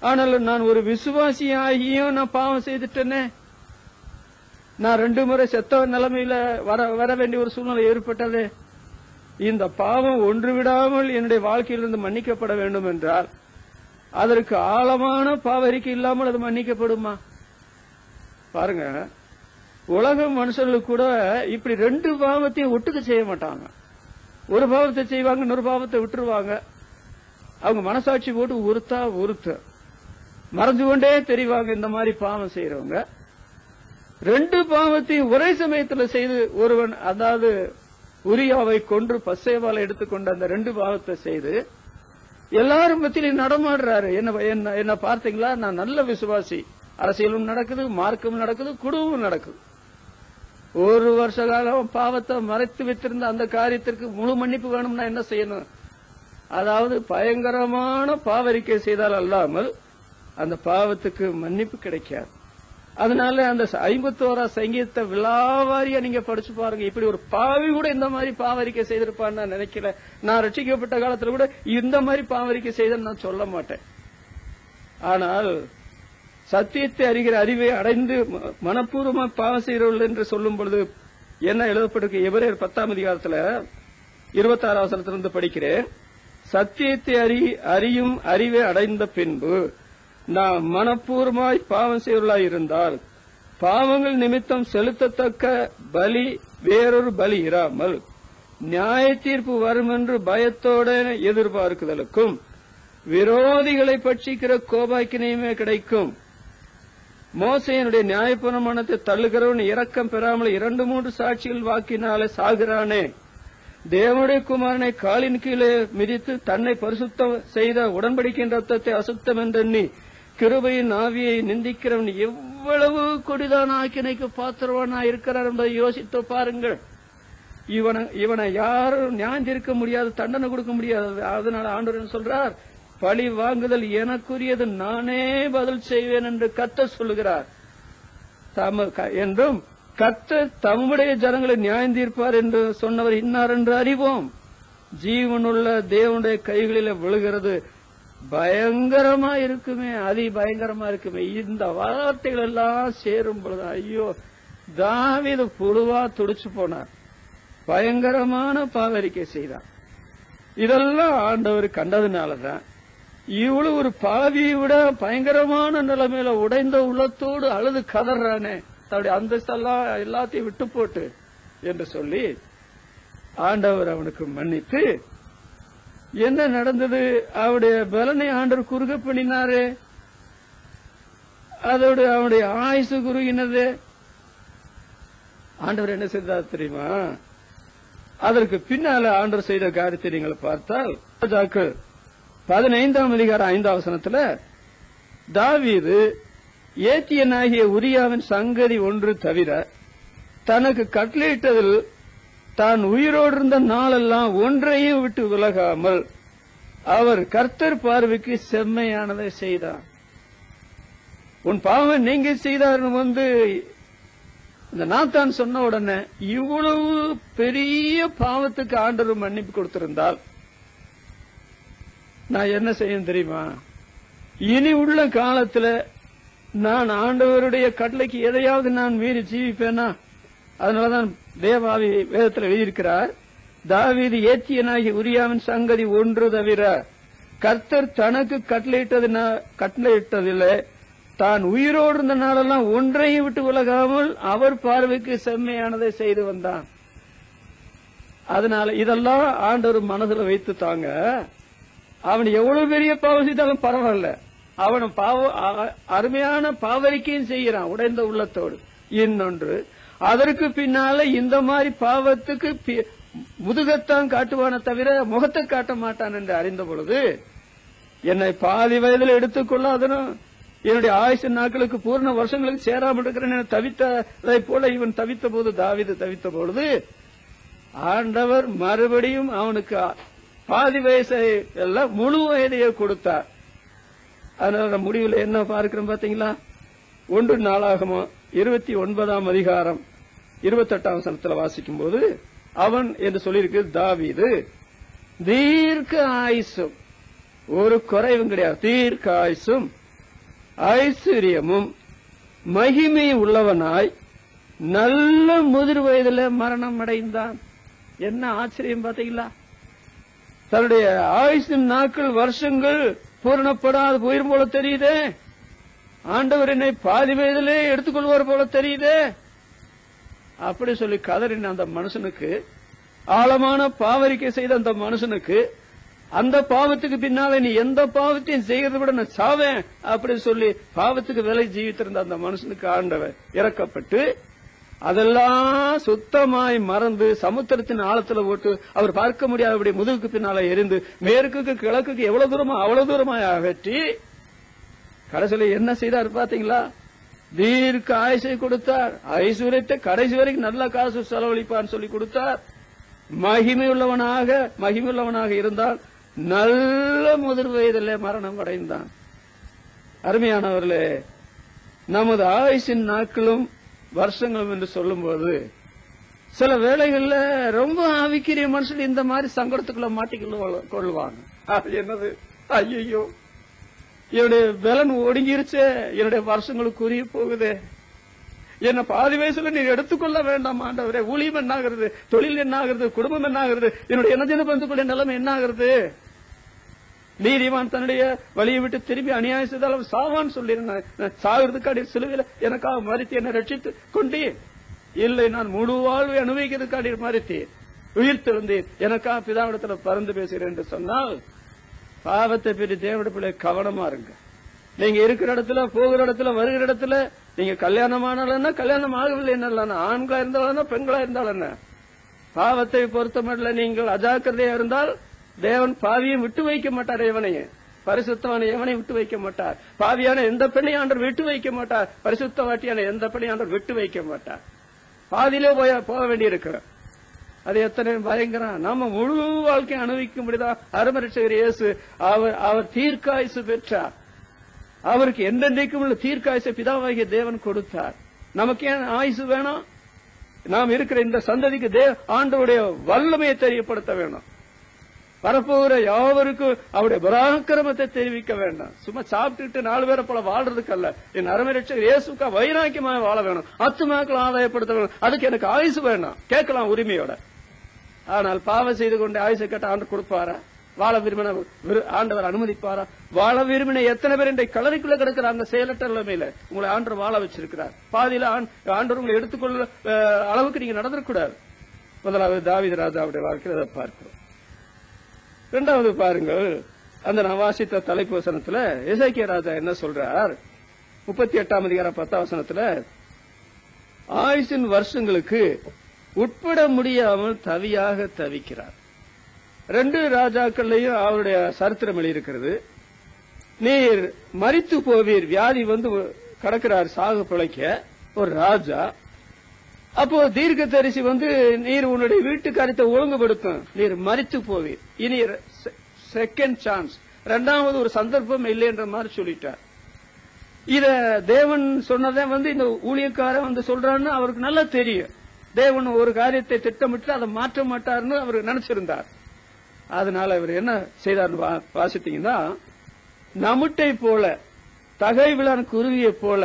ஆனாலும் நான் ஒரு விசுவாசியாகியும் நான் பாவம் செய்துட்டேனே, நான் 2 முறை செத்த நிலைமையில வர வேண்டிய ஒரு சூழ்நிலை ஏற்பட்டது. இந்த பாவம் ஒன்று விடாமல் என்னுடைய வாழ்க்கையிலிருந்து மன்னிக்கப்பட வேண்டும் என்றால் அதற்கு ஆழமான பாவரிக்கை இல்லாமல் அது மன்னிக்கப்படுமா? பாருங்க, உலக மனுஷர்களுக்கு கூட இப்படி 2 பாவத்தையும் ஒட்டுக்க செய்ய மாட்டாங்க. ஒரு பாவத்தை செய்வாங்க, இன்னொரு பாவத்தை விட்டுருவாங்க. அவங்க மனசாட்சி போட்டு உறுத்த மறைஞ்சு கொண்டே தெரிவாங்க. இந்த மாதிரி பாவம் செய்யறவங்க 2 பாவத்தையும் ஒரே சமயத்தில் செய்து ஒருவன், அதாவது உரியாவை கொன்று பசேவாலை எடுத்துக்கொண்ட அந்த 2 பாவத்தை செய்து எல்லாரும் மத்தியிலும் நடமாடுறாரு. என்ன பார்த்தீங்களா, நான் நல்ல விசுவாசி, அரசியலும் நடக்குது, மார்க்கம் நடக்குது, குடும்பம் நடக்குது. 1 வருஷ காலம் பாவத்தை மறைத்து வைத்திருந்த அந்த காரியத்திற்கு முழு மன்னிப்பு வேணும்னா என்ன செய்யணும்? அதாவது பயங்கரமான பாவரிக்கை செய்தால் அல்லாமல் அந்த பாவத்துக்கு மன்னிப்பு கிடைக்காது. அதனால அந்த 51 சங்கீதத்தை விலாவாரியா நீங்க படிச்சு பாருங்க. இப்படி ஒரு பாவி கூட இந்த மாதிரி பாவரிக்கை செய்திருப்பான்னு நான் நினைக்கல. நான் ரட்சிக்கப்பட்ட காலத்துல கூட இந்த மாதிரி பாவரிக்கை செய்தேன்னு நான் சொல்ல மாட்டேன். ஆனால் சத்தியத்தை அறிகிற அறிவை அடைந்து மனப்பூர்வமா பாவம் செய்கிறவர்கள் என்று சொல்லும் பொழுது என்ன எழுதப்பட்டிருக்கு? எபிரேயர் 10ஆம் அதிகாரத்துல 26ஆம் வசனத்திலிருந்து படிக்கிறேன். சத்தியத்தை அறியும் அறிவை அடைந்த பின்பு நாம் மனப்பூர்வமாய் பாவம் செய்வர்களாய் இருந்தால் பாவங்கள் நிமித்தம் செலுத்தத்தக்க பலி வேறொரு பலி இராமல் நியாய தீர்ப்பு வரும் என்று பயத்தோட எதிர்பார்க்குதலுக்கும் விரோதிகளை பட்சிக்கிற கோபாக்கினையுமே கிடைக்கும். மோசேயனுடைய நியாயப்பிரமாணத்தை தள்ளுகிறவன் இரக்கம் பெறாமல் 2-3 சாட்சிகள் வாக்கினாலே சாகிறானே. தேவனுடைய குமாரனை காலின் கீழே மிதித்து தன்னை பரிசுத்தம் செய்த உடன்படிக்கையின் ரத்தத்தை அசுத்தம் என்றெண்ணி கிருபையின் ஆவியை நிந்திக்கிறவன் எவ்வளவு கொடிதான ஆக்கினைக்கு பாத்திரவானா இருக்கிறார் என்பதை யோசித்து பாருங்கள். இவனை யாரும் நியாயந்திருக்க முடியாது, தண்டனை கொடுக்க முடியாது. அதனால ஆண்டவர் சொல்றார், பழி வாங்குதல் எனக்குரியது, நானே பதில் செய்வேன் என்று கர்த்தர் சொல்லுகிறார். என்றும் கர்த்தர் தம்முடைய ஜனங்களை நியாயந்தீர்ப்பார் என்று சொன்னவர் இன்னார் என்று அறிவோம். ஜீவனுள்ள தேவனுடைய கைகளில விழுகிறது பயங்கரமா இருக்குமே, அதி பயங்கரமா இருக்குமே. இந்த வார்த்தைகள் எல்லாம் சேரும் பொழுது ஐயோ, தாவீது புழுவா துடிச்சு போனார். பயங்கரமான பாவரிக்கை செய்தார். இதெல்லாம் ஆண்டவர் கண்டதுனாலதான் இவ்வளவு ஒரு பாவியை விட பயங்கரமான நிலைமையில உடைந்த உள்ளத்தோடு அழுது கதறானே, தன்னுடைய அந்தஸ்தெல்லாம் எல்லாத்தையும் விட்டு போட்டு என்று சொல்லி ஆண்டவர் அவனுக்கு மன்னித்து என்ன நடந்தது? அவருடைய பலனை ஆண்டவர் குறுக பண்ணினாரு. அதோடு அவனுடைய ஆயுசு குறுகினது. ஆண்டவர் என்ன செய்தார் தெரியுமா? அதற்கு பின்னால ஆண்டவர் செய்த காரியத்தை நீங்கள் பார்த்தால் 15ஆம் அதிகாரம் 5ஆம் வசனத்துல தாவீது ஏத்தியனாகிய உரியாவின் சங்கதி ஒன்று தவிர தனக்கு கட்டளையிட்டதில் தான் உயிரோடு இருந்த நாளெல்லாம் ஒன்றையும் விட்டு விலகாமல் அவர் கர்த்தர் பார்வைக்கு செம்மையானதை செய்தார். உன் பாவம் நீங்க செய்தார் இந்த நாத்தான் சொன்ன உடனே இவ்வளவு பெரிய பாவத்துக்கு ஆண்டவர் மன்னிப்பு கொடுத்திருந்தால் நான் என்ன செய்ய தெரியுமா? இனி உள்ள காலத்துல நான் ஆண்டவருடைய கட்டளைக்கு எதையாவது நான் மீறி ஜீவிப்பேனா? அதனாலதான் தேவாவி வேதத்தில் எழுதியிருக்கிறார், தாவீது ஏத்தியனாகி உரியாவின் சங்கதி ஒன்று தவிர கர்த்தர் தனக்கு கட்டளையிட்டதில்லை, தான் உயிரோடு இருந்த நாளெல்லாம் ஒன்றையும் விட்டு விலகாமல் அவர் பார்வைக்கு செம்மையானதை செய்து வந்தான். அதனால இதெல்லாம் ஆண்டவர் மனதில் வைத்து தாங்க. அவன் எவ்வளவு பெரிய பாவம் செய்தாலும் பரவாயில்ல, அவன் அருமையான பாவரிக்கையும் செய்யறான் உடைந்த உள்ளத்தோடு. இன்னொன்று, அதற்கு பின்னால இந்த மாதிரி பாவத்துக்கு முதுகத்தான் காட்டுவான தவிர முகத்தை காட்ட மாட்டான் என்று அறிந்த பொழுது என்னை பாதி வயதில் எடுத்துக்கொள்ளாதனும் என்னுடைய ஆயுசு நாட்களுக்கு பூர்ண வருஷங்களுக்கு சேராமல் இருக்கிறேன் தவித்ததை போல இவன் தவித்த போது, தாவீது தவித்த பொழுது ஆண்டவர் மறுபடியும் அவனுக்கு பாதி வயசை எல்லாம் முழு வயதையே கொடுத்தார். அதனால முடிவில் என்ன பார்க்கிறோம் பாத்தீங்களா? 1 நாளாகமம் 29ஆம் அதிகாரம் 28ஆம் வசனத்தில் வாசிக்கும் போது அவன் என்று சொல்லியிருக்கு, தாவீது தீர்க்க ஆயுசும், ஒரு குறைவும் கிடையாது, தீர்க்க ஆயுசும் ஐஸ்வர்யமும் மகிமை உள்ளவனாய் நல்ல முதிர் வயதுல மரணம் அடைந்தான். என்ன ஆச்சரியம் பாத்தீங்களா? தன்னுடைய ஆயுசின் நாட்கள் வருஷங்கள் பூரணப்படாது போயிரும் போல தெரியுதே. ஆண்டவர் என்னை பாதி வயதிலே எடுத்துக்கொள்வார் போல தெரியுதே. அப்படி சொல்லி கதறின அந்த மனுஷனுக்கு, ஆழமான பாவரிக்கை செய்த அந்த மனுஷனுக்கு, அந்த பாவத்துக்கு பின்னால நீ எந்த பாவத்தையும் செய்யறதை விட நான் சாவேன் அப்படி சொல்லி பாவத்துக்கு விலை ஜீவித்திருந்த அந்த மனுஷனுக்கு ஆண்டவர் இறக்கப்பட்டு அதெல்லாம் சுத்தமாய் மறந்து சமுத்திரத்தின் ஆழத்துல போட்டு அவர் பார்க்க முடியாதபடி முதுகுக்கு பின்னால எரிந்து மேற்குக்கு கிழக்குக்கு எவ்வளவு தூரமா அவ்வளவு தூரமாய் அகற்றி கடைசியில என்ன செய்தார் பாத்தீங்களா? தீர்க்க ஆயுசை கொடுத்தார். ஐஸ்வர்யத்தை கடைசி வரைக்கும் நல்ல காசு செலவழிப்பான்னு சொல்லி கொடுத்தார். மகிமையுள்ளவனாக இருந்தால் நல்ல முதிர் வயதிலே மரணம் அடைந்தான். அருமையானவர்களே, நமது ஆயுசின் நாட்களும் வருஷங்களும் என்று சொல்லும்போது சில வேளைகள்ல ரொம்ப ஆவிக்கிரிய மனுஷன் இந்த மாதிரி சங்கடத்துக்குள்ள மாட்டிக்கொள்வாங்க. அது என்னது? ஐயோ, என்னுடைய பலன் ஒடுங்கிருச்சே, என்னுடைய வருஷங்களுக்கு உரிய போகுது, என்ன பாதி வயசுல நீ எடுத்துக்கொள்ள வேண்டாம் ஆண்டவரே. ஊழியம் என்ன ஆகிறது? தொழில் என்ன ஆகிறது? குடும்பம் என்ன ஆகிறது? என்னுடைய இனஜன பந்துக்களுடைய நிலைமை என்ன ஆகிறது? நீதிமான் தன்னுடைய வழியை விட்டு திரும்பி அநியாயம் செய்தால் சாவான்னு சொல்லிருந்தேன். சாகிறதுக்காடி சிலுவையில எனக்காக மறித்து என்னை ரட்சித்து கொண்டீர். இல்லை, நான் முழு வாழ்வை அனுபவிக்கிறதுக்காடி மறித்தீர், உயிர் தெழுந்தீர், எனக்காக பிதாவிடத்துல பறந்து பேசுகிறேன் என்று சொன்னால் பாவத்தை பற்றி தேவனுடைய பிள்ளை கவனமா இருங்க. நீங்க இருக்கிற இடத்துல, போகிற இடத்துல, வருகிற இடத்துல, நீங்க கல்யாணமானாலும் கல்யாணம் ஆகவில்லை என்ன, ஆண்களா இருந்தாலும் பெண்களா இருந்தாலும் என்ன, பாவத்தை பொறுத்தமட்டில் நீங்கள் அஜாக்கிரதையா இருந்தால் தேவன் பாவியை விட்டு வைக்க மாட்டார். எவனையே பரிசுத்தமான எவனை விட்டு வைக்க மாட்டார். பாவியான எந்த பெண்ணையும் ஆண்டவர் விட்டு வைக்க மாட்டார். பரிசுத்தவாட்டியான எந்த பெண்ணையும் ஆண்டவர் விட்டு வைக்க மாட்டார். பாதியிலே போக வேண்டியிருக்கிறார். அது எத்தனை பயங்கரம்! நாம முழு வாழ்க்கையை அனுபவிக்கும்படிதான் அருமரட்சகர் இயேசு அவர் தீர்க்காயுசு பெற்றார். அவருக்கு என்றென்றைக்கும் உள்ள தீர்க்காயுசை பிதாவாகிய தேவன் கொடுத்தார். நமக்கு ஏன் ஆயுசு வேணும்? நாம் இருக்கிற இந்த சந்ததிக்கு ஆண்டவருடைய வல்லமையை தெரியப்படுத்த வேணும். வரப்போகிற யாவருக்கும் அவருடைய பராக்கிரமத்தை தெரிவிக்க வேண்டாம். சும்மா சாப்பிட்டுட்டு 4 பேரை போல வாழ்றதுக்கு அல்ல. என் அருமை ரட்சகர் இயேசுக்கா வைராக்கியமாக வாழ வேணும். ஆத்துமாக்களை ஆதாயப்படுத்த வேணும். அதுக்கு எனக்கு ஆயுசு வேண்டாம், கேட்கலாம் உரிமையோட. ஆனால் பாவம் செய்து கொண்டு ஆயுசை கேட்ட ஆண்டு கொடுப்பாரா? வாழ விரும்பின ஆண்டவர் அனுமதிப்பாரா? வாழ விரும்பின எத்தனை பேர் இன்றைய கலரிக்குள்ள கிடக்கிறாங்க செயலற்ற நிலைமையில. உங்களை ஆண்டவர் வாழ வச்சிருக்கிறார். பாதியில ஆண்டவர் உங்களை எடுத்துக்கொள்ள அளவுக்கு நீங்க நடந்துடக்கூடாது. முதலாவது தாவீது ராஜாவுடைய வாழ்க்கையில் அதை பார்க்கிறோம். இரண்டாவது பாருங்கள், அந்த நான் வாசித்த தலைப்பு வசனத்துல எசேக்கியா ராஜா என்ன சொல்றார்? 38ஆம் அதிகாரம் 10ஆம் வசனத்துல, ஆயுசின் வருஷங்களுக்கு உட்பட முடியாமல் தவியாக தவிக்கிறார். 2 ராஜாக்கள்லையும் அவருடைய சரித்திரம் எழுதியிருக்கிறது. நீர் மரித்து போவீர், வியாதி வந்து கடக்கிறார், சாகு பிழைக்க ஒரு ராஜா. அப்போ தீர்க்க தரிசி வந்து நீர் உன்னுடைய வீட்டு காரியத்தை ஒழுங்குபடுத்தும், நீர் மரித்து போவீர், இனி செகண்ட் சான்ஸ், 2வது ஒரு சந்தர்ப்பம் இல்லை என்ற மாதிரி சொல்லிட்டார். இத தேவன் சொன்னதை வந்து இந்த ஊழியக்காரன் வந்து சொல்றான்னு அவருக்கு நல்லா தெரியும். தேவன் ஒரு காரியத்தை திட்டமிட்டு அதை மாற்ற மாட்டார்னு அவர் நினைச்சிருந்தார். அதனால அவர் என்ன செய்தார் வாசித்தீங்கன்னா, நமுட்டை போல, தகை விழான் குருவியை போல,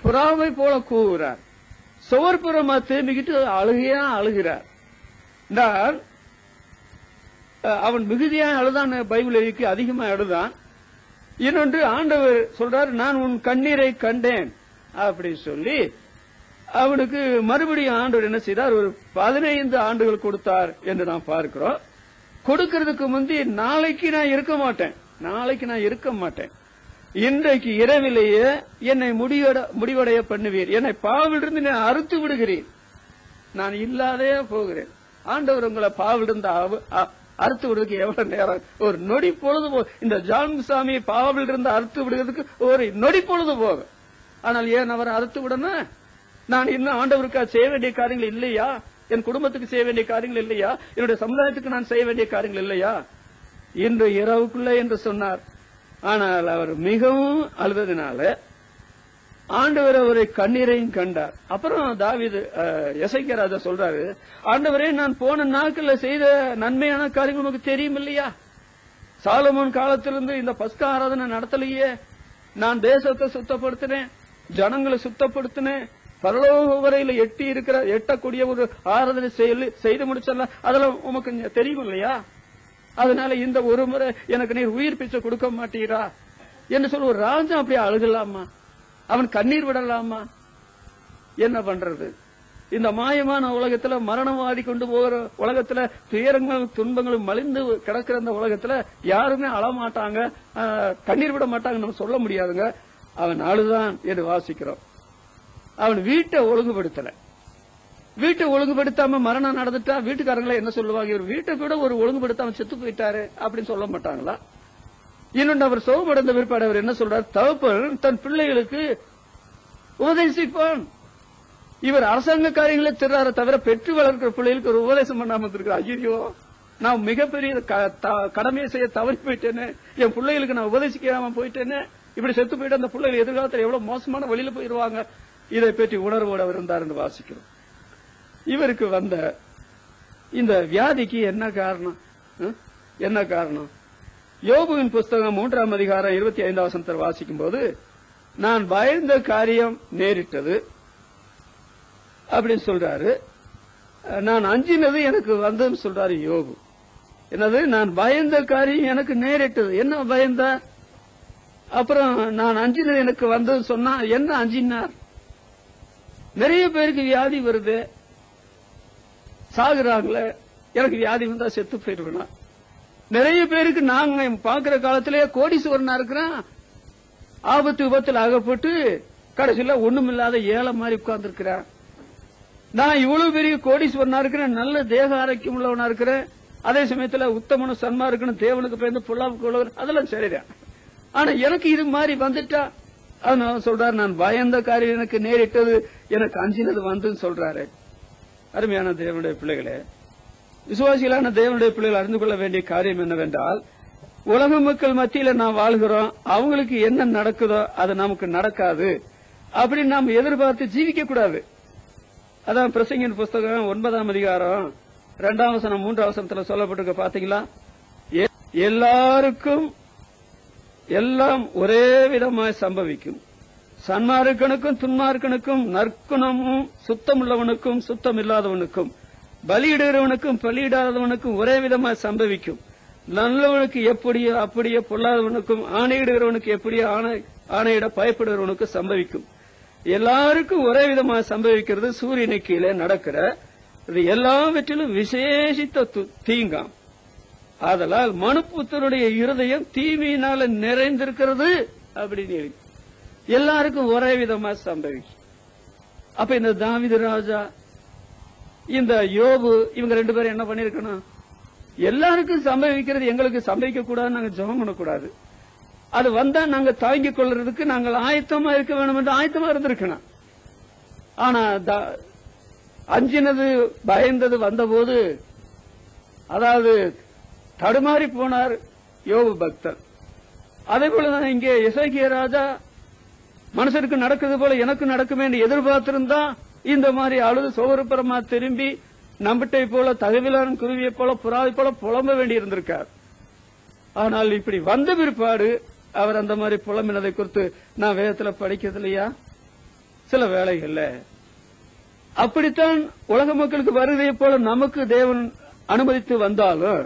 புறாவை போல கூவுகிறார், சுவர்புறமா திரும்பிக்கிட்டு அழுகையா அழுகிறார். அவன் மிகுதியா அழுதான், பைபிள் எழுதிக்கு அதிகமா அழுதான். இன்னொன்று ஆண்டவர் சொல்றாரு, நான் உன் கண்ணீரை கண்டேன் அப்படி சொல்லி அவனுக்கு மறுபடியும் ஆண்டவர் என்ன செய்தார்? ஒரு 15 ஆண்டுகள் கொடுத்தார் என்று நாம் பார்க்கிறோம். கொடுக்கிறதுக்கு முந்தி நாளைக்கு நான் இருக்க மாட்டேன், இன்றைக்கு இரவிலேயே என்னை முடிவடைய பண்ணுவீர், என்னை பாவிலிருந்து நான் அறுத்து விடுகிறேன், நான் இல்லாதே போகிறேன். ஆண்டவர் உங்களை பாவிலிருந்து அறுத்து விடுறதுக்கு எவ்வளவு நேரம்? ஒரு நொடி பொழுது இந்த ஜான்சாமி பாவிலிருந்து அறுத்து விடுறதுக்கு ஒரு நொடி பொழுது போகும். ஆனால் ஏன் அவர் அறுத்து விடணும்? நான் இன்னும் ஆண்டவருக்காக செய்ய வேண்டிய காரியங்கள் இல்லையா? என் குடும்பத்துக்கு செய்ய வேண்டிய காரியங்கள் இல்லையா? என்னுடைய சமுதாயத்துக்கு நான் செய்ய வேண்டிய காரியங்கள் இல்லையா? இன்று இரவுக்குள்ள என்று சொன்னார். ஆனால் அவர் மிகவும் அழுததினால ஆண்டவர் அவரை கண்ணீரையும் கண்டார். அப்புறம் தாவீது எசேக்கியா ராஜா சொல்றாரு, ஆண்டவரே, நான் போன நாட்கள்ல செய்த நன்மையான காரியங்கள் உங்களுக்கு தெரியும் இல்லையா? சாலமோன் காலத்திலிருந்து இந்த பஸ்கா ஆராதனை நடத்தலையே, நான் தேசத்தை சுத்தப்படுத்தினேன், ஜனங்களை சுத்தப்படுத்தினேன், பரலோக வரையில எட்டக்கூடிய ஒரு ஆராதனை செய்து முடிச்சல, அதெல்லாம் உமக்கு தெரியும் இல்லையா? அதனால இந்த ஒரு முறை எனக்கு நீர் உயிர் பிச்சை கொடுக்க மாட்டீரா என்று சொல்லி ஒரு ராஜா அப்படி அழுகலாமா? அவன் கண்ணீர் விடலாமா? என்ன பண்றது? இந்த மாயமான உலகத்துல, மரணவாதி கொண்டு போகிற உலகத்துல, துயரங்களும் துன்பங்களும் மலிந்து கிடக்கிற இந்த உலகத்துல யாருமே அழமாட்டாங்க, கண்ணீர் விட மாட்டாங்க நம்ம சொல்ல முடியாதுங்க. அவன் அழுதான் என்று வாசிக்கிறோம். அவன் வீட்டை ஒழுங்குபடுத்தல. வீட்டை ஒழுங்குபடுத்தாம மரணம் நடந்துட்டா வீட்டுக்காரங்களை என்ன சொல்லுவாங்க? இவர் வீட்டை கூட ஒரு ஒழுங்குபடுத்தாம செத்து போயிட்டாரு அப்படின்னு சொல்ல மாட்டாங்களா? இன்னொன்று, அவர் சோகமடைந்த பிற்பாடு அவர் என்ன சொல்றார்? தகப்பன் தன் பிள்ளைகளுக்கு உபதேசிப்பான். இவர் அரசாங்க காரியங்களே திருறார தவிர பெற்று வளர்க்கிற பிள்ளைகளுக்கு ஒரு உபதேசம் பண்ணாம இருக்கிறார். ஐயோ, நான் மிகப்பெரிய கடமையை செய்ய தவறி போயிட்டேன்னு, என் பிள்ளைகளுக்கு நான் உபதேசிக்காம போயிட்டேன்னு, இப்படி செத்து போயிட்டு அந்த பிள்ளைகள் எதிர்காலத்தில் எவ்வளவு மோசமான வழியில போயிருவாங்க. இதை பற்றி உணர்வோடு அவர் இருந்தார் என்று வாசிக்கிறோம். இவருக்கு வந்த இந்த வியாதிக்கு என்ன காரணம்? என்ன காரணம்? யோபுவின் புஸ்தகம் 3ஆம் அதிகாரம் 25ஆம் வசனத்தை வாசிக்கும் போது, நான் பயந்த காரியம் நேரிட்டது அப்படின்னு சொல்றாரு. நான் அஞ்சினது எனக்கு வந்ததுன்னு சொல்றாரு யோபு. என்னது? நான் பயந்த காரியம் எனக்கு நேரிட்டது. என்ன பயந்த? அப்புறம் நான் அஞ்சினது எனக்கு வந்தது சொன்னா என்ன அஞ்சினார்? நிறைய பேருக்கு வியாதி வருது, சாகுறாங்களே, எனக்கு வியாதி வந்தா செத்து போயிடுவேனா? நிறைய பேருக்கு நாங்க பாக்குற காலத்திலேயே கோடீஸ்வரனா இருக்கிறேன், ஆபத்து விபத்தில் அகப்பட்டு கடைசியில ஒண்ணுமில்லாத ஏழை மாதிரி உட்கார்ந்து இருக்கிறேன். நான் இவ்வளவு பெரிய கோடீஸ்வரனா இருக்கிறேன், நல்ல தேக ஆரோக்கியம் உள்ளவனா இருக்கிறேன், அதே சமயத்துல உத்தமனும் சன்மா இருக்கணும், தேவனுக்கு பயந்து பொல்லாவுக்கு உள்ளவர், அதெல்லாம் சரிதான். ஆனா எனக்கு இது மாதிரி வந்துட்டா, அதனால சொல்றாரு, நான் பயந்த காரியம் எனக்கு நேரிட்டது, எனக்கு அஞ்சினது வந்துன்னு சொல்றாரு. அருமையான தேவனுடைய பிள்ளைகளே, விசுவாசிகளான தேவனுடைய பிள்ளைகள் அறிந்து கொள்ள வேண்டிய காரியம் என்னவென்றால், உலக மக்கள் மத்தியில நாம் வாழ்கிறோம், அவங்களுக்கு என்ன நடக்குதோ அது நமக்கு நடக்காது அப்படின்னு நாம் எதிர்பார்த்து ஜீவிக்க கூடாது. அதான் பிரசங்கின் புஸ்தகம் 9ஆம் அதிகாரம் 2ஆம் வசனம் 3ஆம் வசனத்துல சொல்லப்பட்டிருக்க பாத்தீங்களா? எல்லாருக்கும் எல்லாம் ஒரே விதமாய் சம்பவிக்கும், சன்மார்க்கனுக்கும் துன்மார்க்கனுக்கும், நற்குணமும் சுத்தமுள்ளவனுக்கும் சுத்தம் இல்லாதவனுக்கும், பலியிடுகிறவனுக்கும் பலியிடாதவனுக்கும் ஒரே விதமாய் சம்பவிக்கும். நல்லவனுக்கு எப்படியோ அப்படியே, பொல்லாதவனுக்கும் ஆணையிடுகிறவனுக்கு எப்படியோ ஆணையிட பயப்படுகிறவனுக்கு சம்பவிக்கும். எல்லாருக்கும் ஒரே விதமாக சம்பவிக்கிறது சூரியனை கீழே நடக்கிற இது எல்லாவற்றிலும் விசேஷித்த தீங்காம். ஆதலால் மனுப்புத்தருடைய இருதயம் தீமையினால நிறைந்திருக்கிறது அப்படின்னு எல்லாருக்கும் ஒரே விதமா சம்பவிக்கும். அப்ப இந்த தாவீது ராஜா, இந்த யோபு, இவங்க ரெண்டு பேரும் என்ன பண்ணிருக்கணும்? எல்லாருக்கும் சம்பவிக்கிறது எங்களுக்கு சம்பவிக்க கூடாதுன்னு நாங்க ஜெபம் பண்ணக்கூடாது. அது வந்தா நாங்க தாங்கிக் கொள்றதுக்கு நாங்கள் ஆயத்தமா இருக்க வேண்டும் என்று ஆயத்தமா இருந்திருக்கணும். ஆனா அஞ்சினது பயந்தது வந்தபோது, அதாவது தடுமாறி போனார் யோபு பக்தர். அதே போலதான் இங்கே எசேக்கியா ராஜா, மனுஷருக்கு நடக்குது போல எனக்கு நடக்குமே என்று எதிர்பார்த்திருந்தா இந்த மாதிரி அழுது சோகரப்புறமா திரும்பி நம்பிட்டை போல, தகவிலான குருவியை போல, புறாவை போல புலம்ப வேண்டி இருந்திருக்கார். ஆனால் இப்படி வந்த பிற்பாடு அவர் அந்த மாதிரி புலம்பினதை குறித்து நான் வேதத்துல படிக்கிறது இல்லையா? சில வேளைகள்ல அப்படித்தான் உலக மக்களுக்கு வருவதை போல நமக்கு தேவன் அனுமதித்து வந்தாலும்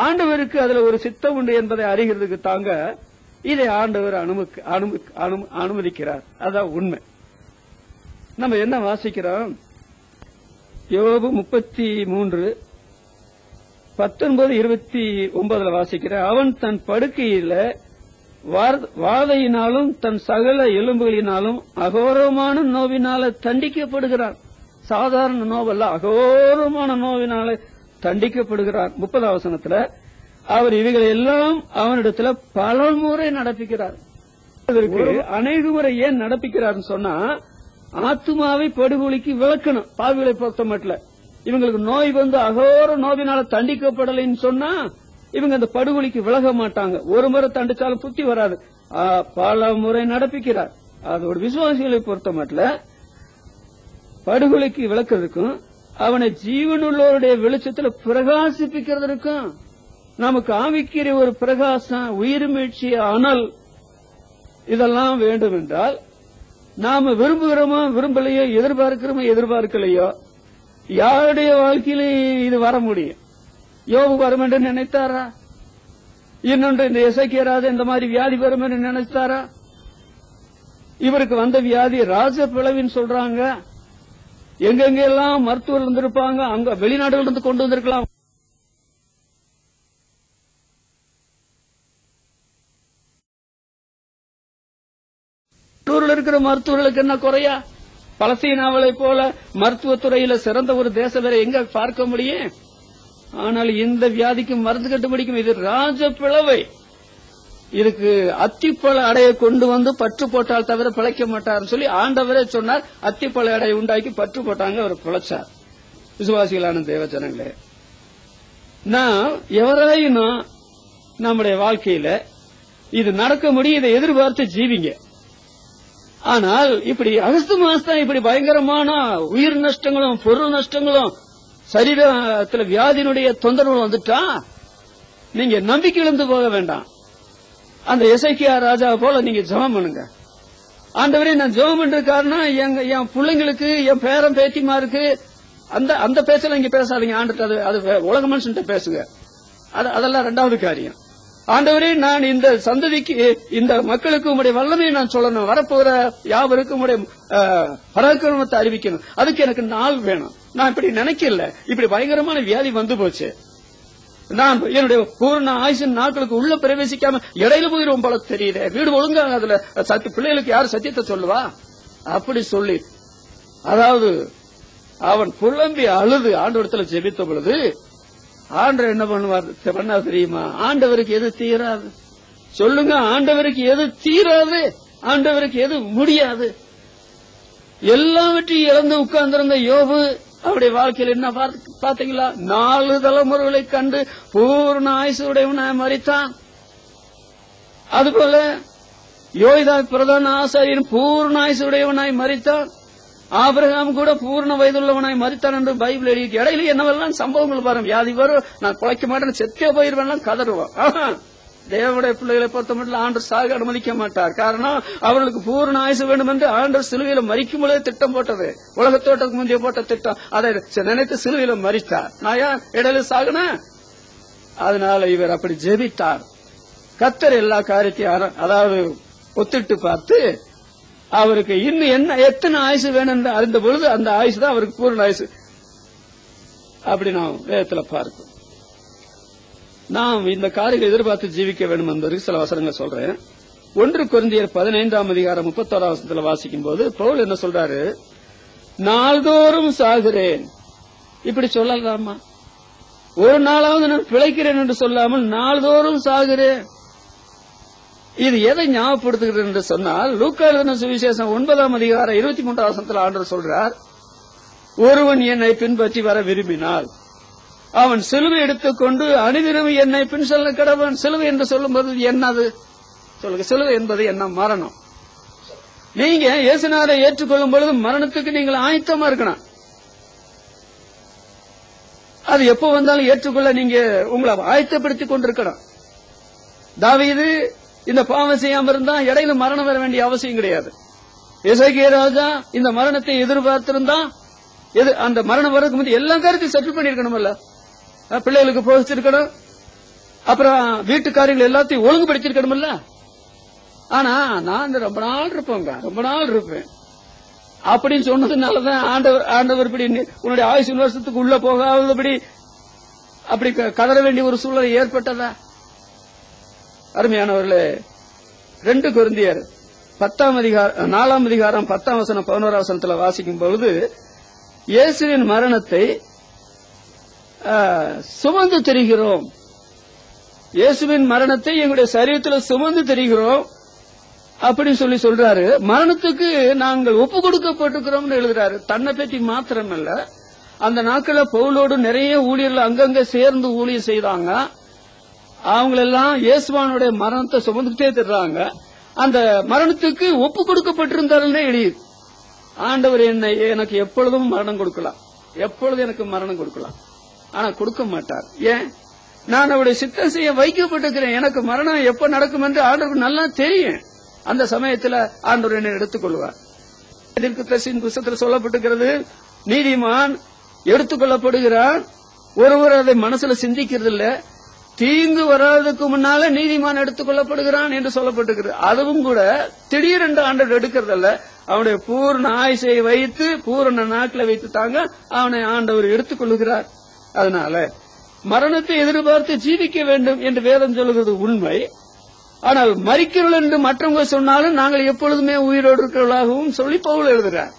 ஆண்டவருக்கு அதுல ஒரு சித்தம் உண்டு என்பதை அறிகிறதுக்கு தாங்க இதை ஆண்டவர் அனுமதிக்கிறார். அதான் உண்மை. நம்ம என்ன வாசிக்கிறோம்? யோபு 33:19-29 வாசிக்கிற, அவன் தன் படுக்கையில வாதையினாலும் தன் சகல எலும்புகளினாலும் அகோரமான நோவினால தண்டிக்கப்படுகிறான். சாதாரண நோவல்ல, அகோரமான நோவினால தண்டிக்கப்படுகிறார். 30ஆம் வசனத்துல அவர் இவைகளை எல்லாம் அவனிடத்துல பல முறை நடப்பிக்கிறார். அநேக முறை ஏன் நடப்பிக்கிறார் சொன்னா, ஆத்துமாவை படுகொலிக்கு விளக்கணும். பாவிகளை பொறுத்த மட்டும் இவங்களுக்கு நோய் வந்து அகோர நோவினால தண்டிக்கப்படலைன்னு சொன்னா இவங்க அந்த படுகொலிக்கு விலக மாட்டாங்க. ஒரு முறை தண்டிச்சாலும் புத்தி வராது, பல முறை நடப்பிக்கிறார். அதோட விசுவாசிகளை பொறுத்த மட்டும் படுகொலைக்கு விளக்கிறதுக்கும் அவனை ஜீவனுள்ளவருடைய வெளிச்சத்துல பிரகாசிப்பிக்கிறதுக்கும் நமக்கு ஆவிக்கிற ஒரு பிரகாசம், உயிர் மீழ்ச்சி, அனல் இதெல்லாம் வேண்டும் என்றால் நாம விரும்புகிறோமோ விரும்பலையோ, எதிர்பார்க்கிறோமோ எதிர்பார்க்கலையோ, யாருடைய வாழ்க்கையிலே இது வர முடியும்? யோபு வரும் என்று நினைத்தாரா? இன்னொன்று இந்த எசேக்கியா இந்த மாதிரி வியாதி வரும் என்று நினைத்தாரா? இவருக்கு வந்த வியாதி ராஜ பிளவின்னு சொல்றாங்க. எங்கெங்கெல்லாம் மருத்துவர் இருந்திருப்பாங்க, அங்க வெளிநாடுகள் இருந்து கொண்டு வந்திருக்கலாம். இருக்கிற மருத்துவர்களுக்கு என்ன குறையா? பலஸ்தீனாவை போல மருத்துவத்துறையில சிறந்த ஒரு தேசம் வேற எங்க பார்க்க முடியும்? ஆனால் இந்த வியாதிக்கு மருந்து கண்டுபிடிக்கும். இது ராஜ பிளவை. இதுக்கு அத்திப்பழ அடையை கொண்டு வந்து பற்று போட்டால் தவிர பிழைக்க மாட்டார் சொல்லி ஆண்டவரே சொன்னார். அத்திப்பழ அடையை உண்டாக்கி பற்று போட்டாங்க, அவர் பிழைச்சார். விசுவாசிகளான தேவஜனங்களே, நான் எவராயும் நம்முடைய வாழ்க்கையில இது நடக்க முடியும், இதை எதிர்பார்த்து ஜீவிங்க. ஆனால் இப்படி அகஸ்து மாசம் இப்படி பயங்கரமான உயிர் நஷ்டங்களும் பொருள் நஷ்டங்களும் சரீரத்தில் வியாதியினுடைய தொந்தரவு வந்துட்டா நீங்க நம்பிக்கை இழந்து போக வேண்டாம். அந்த எசேக்கியா ராஜா போல நீங்க ஜெபம் பண்ணுங்க. ஆண்டவரே, நான் ஜெபம் பண்ற காரணம் என் பிள்ளைங்களுக்கு, என் பேரன் பேத்திமாருக்கு அந்த பேச்சல இங்க பேசாதீங்க. ஆண்டு அது உலக மனுஷன் பேசுங்க. அதெல்லாம் ரெண்டாவது காரியம். ஆண்டவரே, நான் இந்த சந்ததிக்கு, இந்த மக்களுக்கு உங்களுடைய வல்லமையை நான் சொல்லணும். வரப்போற யாவருக்கும் உங்களுடைய பராக்கிரமத்தை அறிவிக்கணும். அதுக்கு எனக்கு நாள் வேணும். நான் இப்படி நினைக்கல. இப்படி பயங்கரமான வியாதி வந்து போச்சு. நான் என்னுடைய பூர்ண ஆயுசின் நாட்களுக்கு உள்ள பிரவேசிக்காம இடையில போயிரும் போல தெரியுது. வீடு ஒழுங்காங்க. அதுல பிள்ளைகளுக்கு யாரு சத்தியத்தை சொல்லுவா? அப்படி சொல்லி, அதாவது அவன் புலம்பி அழுது ஆண்டவரத்துல ஜெபித்த பொழுது ஆண்டவர் என்ன பண்ணா தெரியுமா? ஆண்டவருக்கு எது தீராது? சொல்லுங்க, ஆண்டவருக்கு எது தீராது? ஆண்டவருக்கு எது முடியாது? எல்லாவற்றையும் இழந்து உட்கார்ந்திருந்த யோபு அவருடைய வாழ்க்கையில் என்ன பாத்தீங்களா? 4 தலைமுறைகளை கண்டு பூர்ண ஆயுசுடையவனாய் மரித்தான். அதுபோல யோய்தா பிரதான ஆசாரியன் பூர்ண ஆயுசுடையவனாய் மரித்தான். ஆபிரகாம் கூட பூர்ண வயதுள்ளவனாய் மரித்தான் என்று பைபிள் எழுதி. இடையில என்னவெல்லாம் சம்பவங்கள் பாருங்க. வியாதி வரும், நான் பிழைக்க மாட்டேன், செத்தே போயிருவேன் கதறுவான். தேவனுடைய பிள்ளைகளை பொறுத்த மட்டும் ஆண்டவர் சாக அனுமதிக்க மாட்டார். காரணம், அவர்களுக்கு பூர்ண ஆயுசு வேண்டும் என்று ஆண்டவர் சிலுவையில மரிக்கும் பொழுது திட்டம் போட்டது. உலகத்தோட்டத்துக்கு முந்தைய போட்ட திட்டம். அதை நினைத்து சிலுவையில மரித்தார். நான் ஏன் இடையில சாகுனேன்? அதனால இவர் அப்படி ஜெபித்தார். கர்த்தர் எல்லா காரியத்தையும் அதாவது ஒத்திட்டு பார்த்து அவருக்கு இன்னும் என்ன எத்தனை ஆயுசு வேணும் என்று அறிந்த பொழுது அந்த ஆயுசு தான் அவருக்கு பூர்ண ஆயுசு. அப்படி நாம் வேதத்துல பார்க்கும். நாம் இந்த காரியங்களை எதிர்பார்த்து ஜீவிக்க வேண்டும் என்பதற்கு சில வசனங்கள் சொல்றேன். 1 கொரிந்தியர் 15ஆம் அதிகாரம் 31ஆம் வசனத்துல வாசிக்கும் போது பவுல் என்ன சொல்றாரு? நாள்தோறும் சாகிறேன். இப்படி சொல்லலாமா? ஒரு நாளாவது நான் பிழைக்கிறேன் என்று சொல்லாமல் நாள்தோறும் சாகிறேன். இது எதை ஞாபகப்படுத்துகிறது என்று சொன்னால், லூக்கா எழுதின சுவிசேஷம் 9ஆம் அதிகாரம் 23ஆம் வசனத்தில் ஆண்டவர் சொல்றார், ஒருவன் என்னை பின்பற்றி வர விரும்பினால் அவன் சிலுவை எடுத்துக்கொண்டு அனுதினம் என்னை பின் செல்ல கடவன். சிலுவை என்று சொல்லும்போது என்னது சொல்லுங்க? சிலுவை என்பது என்ன? மரணம். நீங்க இயேசுநாதரை ஏற்றுக்கொள்ளும் பொழுது மரணத்துக்கு நீங்கள் ஆயத்தமா இருக்கணும். அது எப்ப வந்தாலும் ஏற்றுக்கொள்ள நீங்க உங்களை ஆயத்தப்படுத்திக் கொண்டிருக்கணும். தாவீது இந்த பாவம் செய்யாம இருந்தா இடையில மரணம் வர வேண்டிய அவசியம் கிடையாது. எசேக்கியா ராஜா இந்த மரணத்தை எதிர்பார்த்திருந்தா அந்த மரணம் வரதுக்கு முந்தைய எல்லா காரியத்தையும் செட்டில் பண்ணிருக்கணும்ல. பிள்ளைகளுக்கு போதிச்சிருக்கணும், அப்புறம் வீட்டு காரியங்கள் எல்லாத்தையும் ஒழுங்குபடுத்திருக்கணும்ல. ஆனா நான் ரொம்ப நாள் இருப்பேன் அப்படின்னு சொன்னதுனாலதான் ஆண்டவர் இப்படி உன்னுடைய ஆயுசு வருஷத்துக்கு உள்ள போகாதபடி அப்படி கதற வேண்டிய ஒரு சூழ்நிலை ஏற்பட்டதா? அருமையானவர்களே, 2 கொரிந்தியர் 4ஆம் அதிகாரம் 10ஆம் வசனம் 11ஆம் வசனத்தில் வாசிக்கும் பொழுது இயேசுவின் மரணத்தை சுமந்து தெரிகிறோம். இயேசுவின் மரணத்தை எங்களுடைய சரீரத்தில் சுமந்து தெரிகிறோம் அப்படின்னு சொல்றாரு. மரணத்துக்கு நாங்கள் ஒப்பு கொடுக்கப்பட்டிருக்கிறோம் எழுதுறாரு. தன்னை பற்றி மாத்திரமல்ல, அந்த நாட்களில் பவுலோடு நிறைய ஊழியர்கள் அங்கங்க சேர்ந்து ஊழியர் செய்தாங்க. அவங்களெல்லாம் இயேசுவானுடைய மரணத்தை சுமந்துட்டே தர்றாங்க. அந்த மரணத்துக்கு ஒப்பு கொடுக்கப்பட்டிருந்தாருன்னே எழுதியது. ஆண்டவர் எனக்கு எப்பொழுதும் மரணம் கொடுக்கலாம், எப்பொழுதும் எனக்கு மரணம் கொடுக்கலாம், ஆனா கொடுக்க மாட்டார். ஏன்? நான் அவருடைய சித்தம் செய்ய வைக்கப்பட்டிருக்கிறேன். எனக்கு மரணம் எப்ப நடக்கும் என்று ஆண்டவருக்கு நல்லா தெரியும். அந்த சமயத்துல ஆண்டவர் என்னை எடுத்துக் கொள்வார். தீர்க்கதரிசியின் புத்தகத்தில் சொல்லப்பட்டிருக்கிறது, நீதிமான் எடுத்துக் கொள்ளப்படுகிறான். ஒருவர் அதை மனசுல சிந்திக்கிறது இல்ல. தீங்கு வராததுக்கு முன்னால நீதிமான் எடுத்துக் கொள்ளப்படுகிறான் என்று சொல்லப்பட்டிருக்கிறது. அதுவும் கூட திடீரென்று ஆண்டவர் எடுக்கிறதல்ல, அவனுடைய பூர்ண ஆயுசை வைத்து பூர்ண நாட்களை வைத்து தாங்க அவனை ஆண்டவர் எடுத்துக் கொள்ளுகிறார். அதனால மரணத்தை எதிர்பார்த்து ஜீவிக்க வேண்டும் என்று வேதம் சொல்லுகிறது உண்மை. ஆனால் மரிக்கிறோம் என்று மற்றவங்க சொன்னாலும் நாங்கள் எப்பொழுதுமே உயிரோடு இருக்கிறவர்களாகவும் சொல்லி பவுல் எழுதுகிறார்.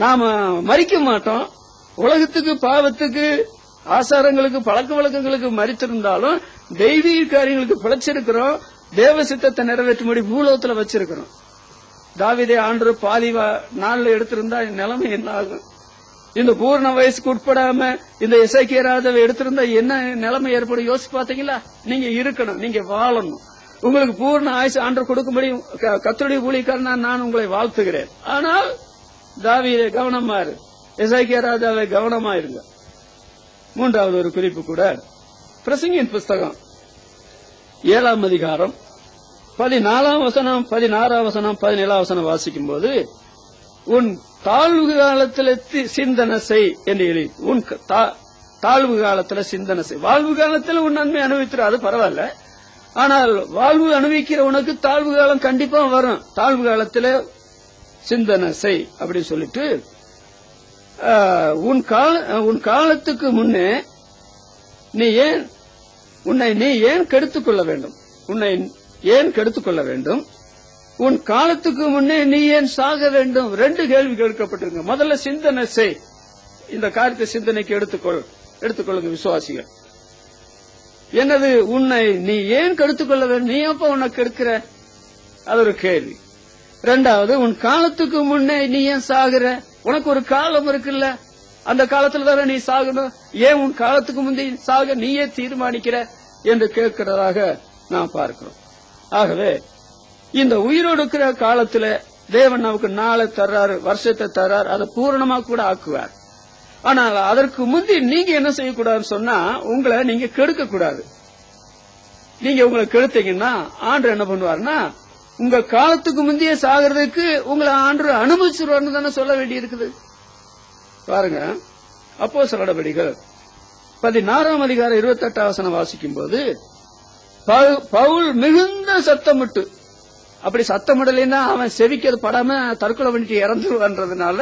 நாம மரிக்க மாட்டோம். உலகத்துக்கு, பாவத்துக்கு, ஆசாரங்களுக்கு, பழக்க வழக்கங்களுக்கு மரித்திருந்தாலும் தெய்வீக காரியங்களுக்கு பிழைச்சிருக்கிறோம். தேவ சித்தத்தை நிறைவேற்றும்படி பூலோகத்தில் வச்சிருக்கிறோம். தாவீதை ஆண்டவர் பாதி நாள்ல எடுத்திருந்தா நிலைமை என்ன ஆகும்? இந்த பூர்ண வயசுக்கு உட்படாம இந்த எசேக்கியா ராஜாவை எடுத்திருந்தா என்ன நிலைமை ஏற்படும் யோசிச்சு பாத்தீங்களா? நீங்க இருக்கணும், நீங்க வாழணும். உங்களுக்கு பூர்ண ஆயுசு ஆண்டவர் கொடுக்கும்படி கர்த்தருடைய ஊழியக்காரனா நான் உங்களை வாழ்த்துகிறேன். ஆனால் தாவீதை கவனமா இரு, எசேக்கியா ராஜாவை கவனமா இருங்க. மூன்றாவது ஒரு குறிப்பு கூட, பிரசங்கியின் புஸ்தகம் 7ஆம் அதிகாரம் 14ஆம் வசனம், 16ஆம் வசனம், 17ஆம் வசனம் வாசிக்கும் போது, உன் தாழ்வு காலத்தில் சிந்தனை செய் என்று எழுதி, உன் தாழ்வு காலத்தில் சிந்தனை செய். வாழ்வு காலத்தில் உன் நன்மை அனுபவித்துற, அது பரவாயில்ல. ஆனால் வாழ்வு அனுபவிக்கிற உனக்கு தாழ்வு காலம் கண்டிப்பா வரும். தாழ்வு காலத்தில் சிந்தனை செய் அப்படின்னு சொல்லிட்டு, உன் காலத்துக்கு முன்னே உன்னை நீ ஏன் கெடுத்துக் கொள்ள வேண்டும்? உன்னை ஏன் கெடுத்துக் கொள்ள வேண்டும்? உன் காலத்துக்கு முன்னே நீ ஏன் சாக வேண்டும்? 2 கேள்வி கேட்கப்பட்டிருங்க. முதல்ல சிந்தனை செய். இந்த காரியத்தை சிந்தனைக்கு எடுத்துக்கொள்ளுங்க விசுவாசிகள். என்னது? உன்னை நீ ஏன் கெடுத்துக் கொள்ள வேண்டும்? நீ அப்ப உன்னை கெடுக்கிற? அது ஒரு கேள்வி. 2வது, உன் காலத்துக்கு முன்னே நீ ஏன் சாகுற? உனக்கு ஒரு காலம் இருக்குல்ல, அந்த காலத்துல தானே நீ சாகணும். ஏன் உன் காலத்துக்கு முந்தைய சாக நீயே தீர்மானிக்கிற என்று கேட்கிறதாக நாம் பார்க்கிறோம். ஆகவே இந்த உயிரோடு இருக்கிற காலத்துல தேவன் நமக்கு நாளை தர்றாரு, வருஷத்தை தர்றாரு, அதை பூரணமா கூட ஆக்குவார். ஆனால் அதற்கு முந்தி நீங்க என்ன செய்யக்கூடாதுன்னு சொன்னா, உங்களை நீங்க கெடுக்க கூடாது. நீங்க உங்களை கெடுத்தீங்கன்னா ஆண்டவர் என்ன பண்ணுவாருன்னா, உங்க காலத்துக்கு முந்தைய சாகிறதுக்கு உங்களை ஆண்டவர் அனுமதிச்சிருவார்னு தானே சொல்ல வேண்டி இருக்குது. பாருங்க, அப்போஸ்தலர் நடபடிகள் 16ஆம் அதிகாரம் 28ஆம் வசனம் வாசிக்கும் போது, பவுல் மிகுந்த சத்தமிட்டு, அப்படி சத்தமிடலைன்னா அவன் செவிக்கிறது படாம தற்கொலை பண்ணிட்டு இறந்துருவான்றதுனால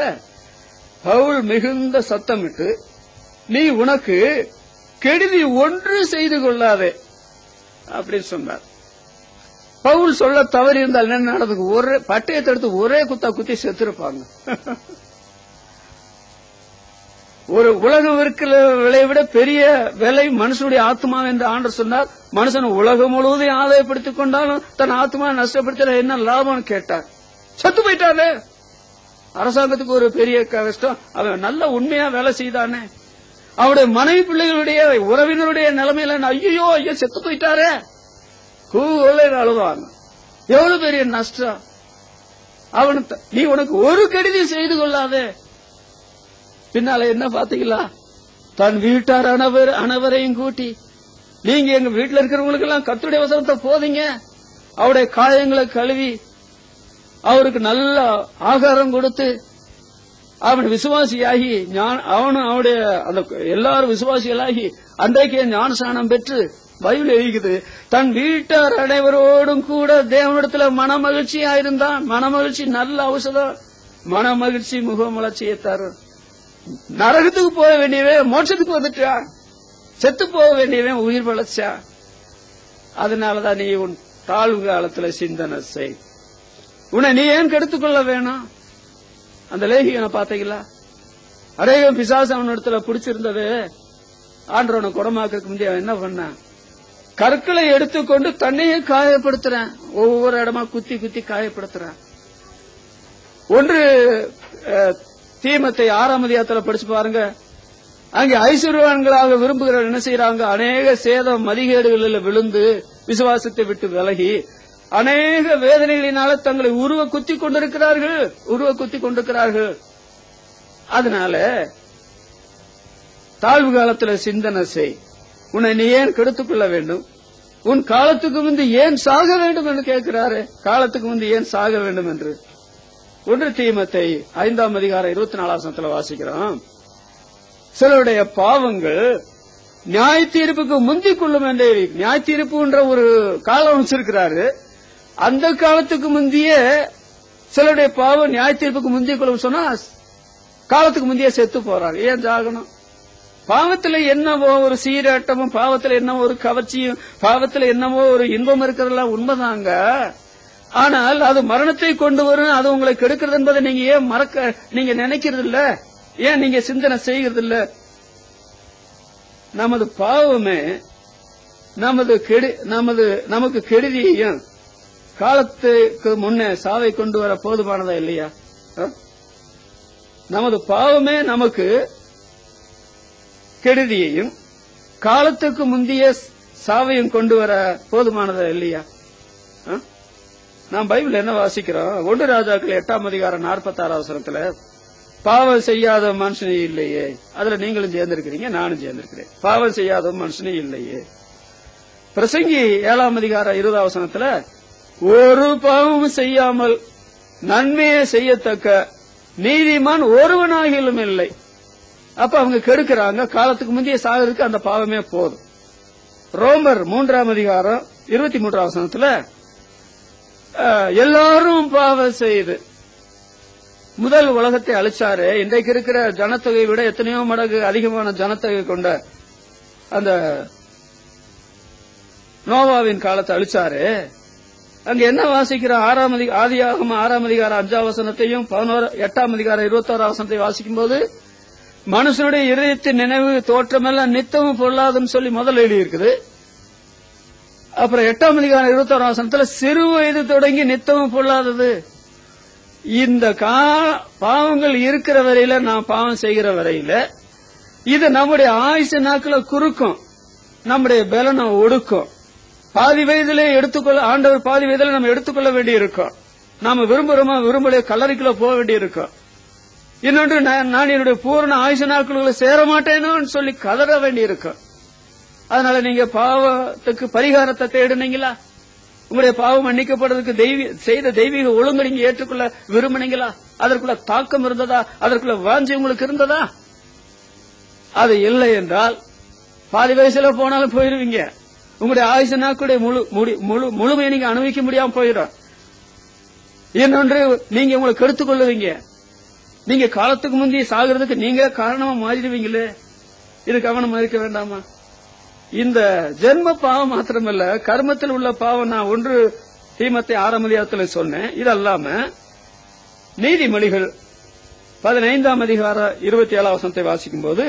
பவுல் மிகுந்த சத்தமிட்டு, நீ உனக்கு கெடுதி ஒன்று செய்து கொள்ளாதே அப்படின்னு சொன்னார். பவுல் சொல்ல தவறி இருந்தால் என்ன நடந்தது? ஒரே பட்டயத்தை எடுத்து ஒரே குத்தி செத்துருப்பாங்க. ஒரு உலகம் இருக்கிற விலையை விட பெரிய விலை மனுஷனுடைய ஆத்மா என்று ஆண்டவர் சொன்னார். மனுஷன் உலகம் முழுவதையும் ஆதாயப்படுத்திக் கொண்டாலும் தன் ஆத்மா நஷ்டப்படுத்த என்ன லாபம்னு கேட்டார். செத்து போயிட்டானே. அரசாங்கத்துக்கு ஒரு பெரிய கஷ்டம். அவன் நல்ல உண்மையா வேலை செய்தானே. அவருடைய மனைவி பிள்ளைகளுடைய உறவினருடைய நிலைமையில ஐயோ ஐயோ செத்து போயிட்டாரே அழுவாங்க. எவ்வளவு பெரிய நஷ்டம். அவனுக்கு நீ உனக்கு ஒரு கெடுதி செய்து கொள்ளாதே. பின்னால என்ன பாத்தீங்களா? தன் வீட்டார் அனைவரையும் கூட்டி, நீங்க எங்க வீட்டுல இருக்கிறவங்களுக்கு எல்லாம் கர்த்தருடைய வசனத்தை போதீங்க, அவருடைய காயங்களை கழுவி அவருக்கு நல்ல ஆகாரம் கொடுத்து, அவன் விசுவாசியாகி, அவனும் அவனுடைய அந்த எல்லாரும் விசுவாசிகளாகி அன்றைக்கே ஞானஸ்நானம் பெற்று பைபிள் எழுதிக்குது. தன் வீட்டார் அனைவரோடும் கூட தேவனிடத்துல மனமகிழ்ச்சியா இருந்தான். மனமகிழ்ச்சி நல்ல ஔஷதம். மனமகிழ்ச்சி முகமலர்ச்சியை தரும். நரகத்துக்கு போக வேண்டியவன் மோட்சத்துக்கு வந்துட்டா, செத்து போக வேண்டியவன் உயிர் பழச்சா. அதனாலதான் நீ உன் தாழ்வு காலத்துல சிந்தனை செய். உன்னை நீ ஏன் கெடுத்துக் கொள்ள வேணும்? அந்த லேகியனை பாத்தீங்களா? அநேகம் பிசாசு அவன் இடத்துல பிடிச்சிருந்தது. ஆண்டவனை குணமாக்கிறதுக்கு முந்தைய என்ன பண்ண? கற்களை எடுத்துக்கொண்டு தன்னையே காயப்படுத்துறேன். ஒவ்வொரு இடமா குத்தி குத்தி காயப்படுத்துறேன். ஒன்று தீமத்தை 6ஆம் அதிகாரத்துல படிச்சு பாருங்க. அங்கே ஐஸ்வர்யவான்களாக விரும்புகிறவர் என்ன செய்யறாங்க? அநேக சேதம் மதிகேடுகளில் விழுந்து விசுவாசத்தை விட்டு விலகி அநேக வேதனைகளினால தங்களை உருவ குத்தி கொண்டிருக்கிறார்கள். அதனால தாழ்வு காலத்துல சிந்தனை செய். உன்னை நீ ஏன் கெடுத்துக் கொள்ள வேண்டும்? உன் காலத்துக்கு முந்தி ஏன் சாக வேண்டும் என்று கேட்கிறாரு. காலத்துக்கு முந்தி ஏன் சாக வேண்டும் என்று 1 தீமோத்தேயு 5ஆம் அதிகாரம் 24ஆம் வசனத்துல வாசிக்கிறோம். சிலருடைய பாவங்கள் நியாய தீர்ப்புக்கு முந்திக் கொள்ளும் என்று நியாய தீர்ப்புன்ற ஒரு காலம் வச்சிருக்கிறாரு. அந்த காலத்துக்கு முந்தைய சிலருடைய பாவம் நியாய தீர்ப்புக்கு முந்திக் கொள்ளும் சொன்னா காலத்துக்கு முந்தைய செத்து போறாங்க. ஏன் சாகணும்? பாவத்துல என்னவோ ஒரு சீராட்டமும், பாவத்துல என்னவோ ஒரு கவர்ச்சியும், பாவத்துல என்னவோ ஒரு இன்பம் இருக்கிறதெல்லாம் உண்மைதாங்க. ஆனால் அது மரணத்தை கொண்டு வரும், அது உங்களை கெடுக்கிறது என்பதை நீங்க ஏன் நீங்க நினைக்கிறது இல்ல? ஏன் நீங்க சிந்தனை செய்கிறது இல்ல? நமது பாவமே நமக்கு கெடுதியையும் காலத்துக்கு முன்னே சாவை கொண்டு வர போதுமானதா இல்லையா? நமது பாவமே நமக்கு கெடுதியையும் காலத்துக்கு முந்தைய சாவையும் கொண்டு வர போதுமானதா இல்லையா? நாம் பைபிள் என்ன வாசிக்கிறோம்? 1 ராஜாக்கள் 8ஆம் அதிகாரம் 46ஆம் வசனத்துல பாவம் செய்யாத மனுஷனே இல்லையே. அதுல நீங்களும் சேர்ந்திருக்கிறீங்க, நானும் சேர்ந்திருக்கிறேன். பாவம் செய்யாத மனுஷனே இல்லையே. பிரசங்கி 7ஆம் அதிகாரம் 20ஆம் வசனத்துல ஒரு பாவமும் செய்யாமல் நன்மையை செய்யத்தக்க நீதிமான் ஒருவனாகிலும் இல்லை. அப்ப அவங்க கெடுக்கிறாங்க. காலத்துக்கு முந்தைய சாகிறதுக்கு அந்த பாவமே போதும். ரோமர் 3ஆம் அதிகாரம் 23ஆம் வசனத்துல எல்லாரும் பாவம் செய்து முதல் உலகத்தை அழிச்சாரு. இன்றைக்கு இருக்கிற ஜனத்தொகையை விட எத்தனையோ மடங்கு அதிகமான ஜனத்தொகை கொண்ட அந்த நோவாவின் காலத்தை அழிச்சாரு. அங்க என்ன வாசிக்கிறோம்? ஆதியாகமம் 6ஆம் அதிகாரம் 5ஆம் வசனத்தையும் 8ஆம் அதிகாரம் 21ஆம் வசனத்தையும் வாசிக்கும் போது மனுஷனுடைய இதயத்தின் நினைவு தோற்றமெல்லாம் நித்தமும் பொருளாதுன்னு சொல்லி முதல் எழுதியிருக்குது. அப்புறம் 8ஆம் அதிகாரம் 21ஆம் வசனத்துல சிறு வயது தொடங்கி நித்தமும் பொருளாதது. இந்த பாவங்கள் இருக்கிற வரையில, நாம் பாவம் செய்கிற வரையில இது நம்முடைய ஆயுசு நாட்களை குறுக்கும், நம்முடைய பலனை ஒடுக்கும். பாதி வயதிலே எடுத்துக்கொள்ள ஆண்டவர் பாதி வயதில நம்ம எடுத்துக்கொள்ள வேண்டி இருக்கும். நாம விரும்புறோமா விரும்பலையோ கல்லறைக்குள்ள போக வேண்டி இருக்கும். இன்னொன்று, நான் என்னுடைய பூர்ண ஆயுசு நாட்களுக்குள்ள சேர மாட்டேன்னு சொல்லி கதற வேண்டி இருக்கும். அதனால நீங்க பாவத்துக்கு பரிகாரத்தை தேடுனீங்களா? உங்களுடைய பாவம் மன்னிக்கப்படுறதுக்கு செய்த தெய்வீக ஒழுங்கு நீங்க ஏற்றுக்கொள்ள விரும்பினீங்களா? அதற்குள்ள தாக்கம் இருந்ததா? அதற்குள்ள வாஞ்சி உங்களுக்கு இருந்ததா? அது இல்லை என்றால் பாதி வயசுல போனாலும் போயிருவீங்க. உங்களுடைய ஆயுசு நாட்களுடைய முழுமையை நீங்க அனுபவிக்க முடியாம போயிடும். இன்னொன்று, நீங்க உங்களை கெடுத்துக் கொள்ளுவீங்க. நீங்க காலத்துக்கு முந்தைய சாகிறதுக்கு நீங்க காரணமா மாறிடுவீங்களே. இது கவனமா இருக்க வேண்டாமா? இந்த ஜென்ம பாவம் மாத்திரமல்ல, கர்மத்தில் உள்ள பாவம் நான் 1 தீமோத்தேயு 6ஆம் அதிகாரத்தில் சொன்னேன். இதல்லாம நீதிமொழிகள் 15ஆம் அதிகாரம் 27ஆம் வசனத்தை வாசிக்கும் போது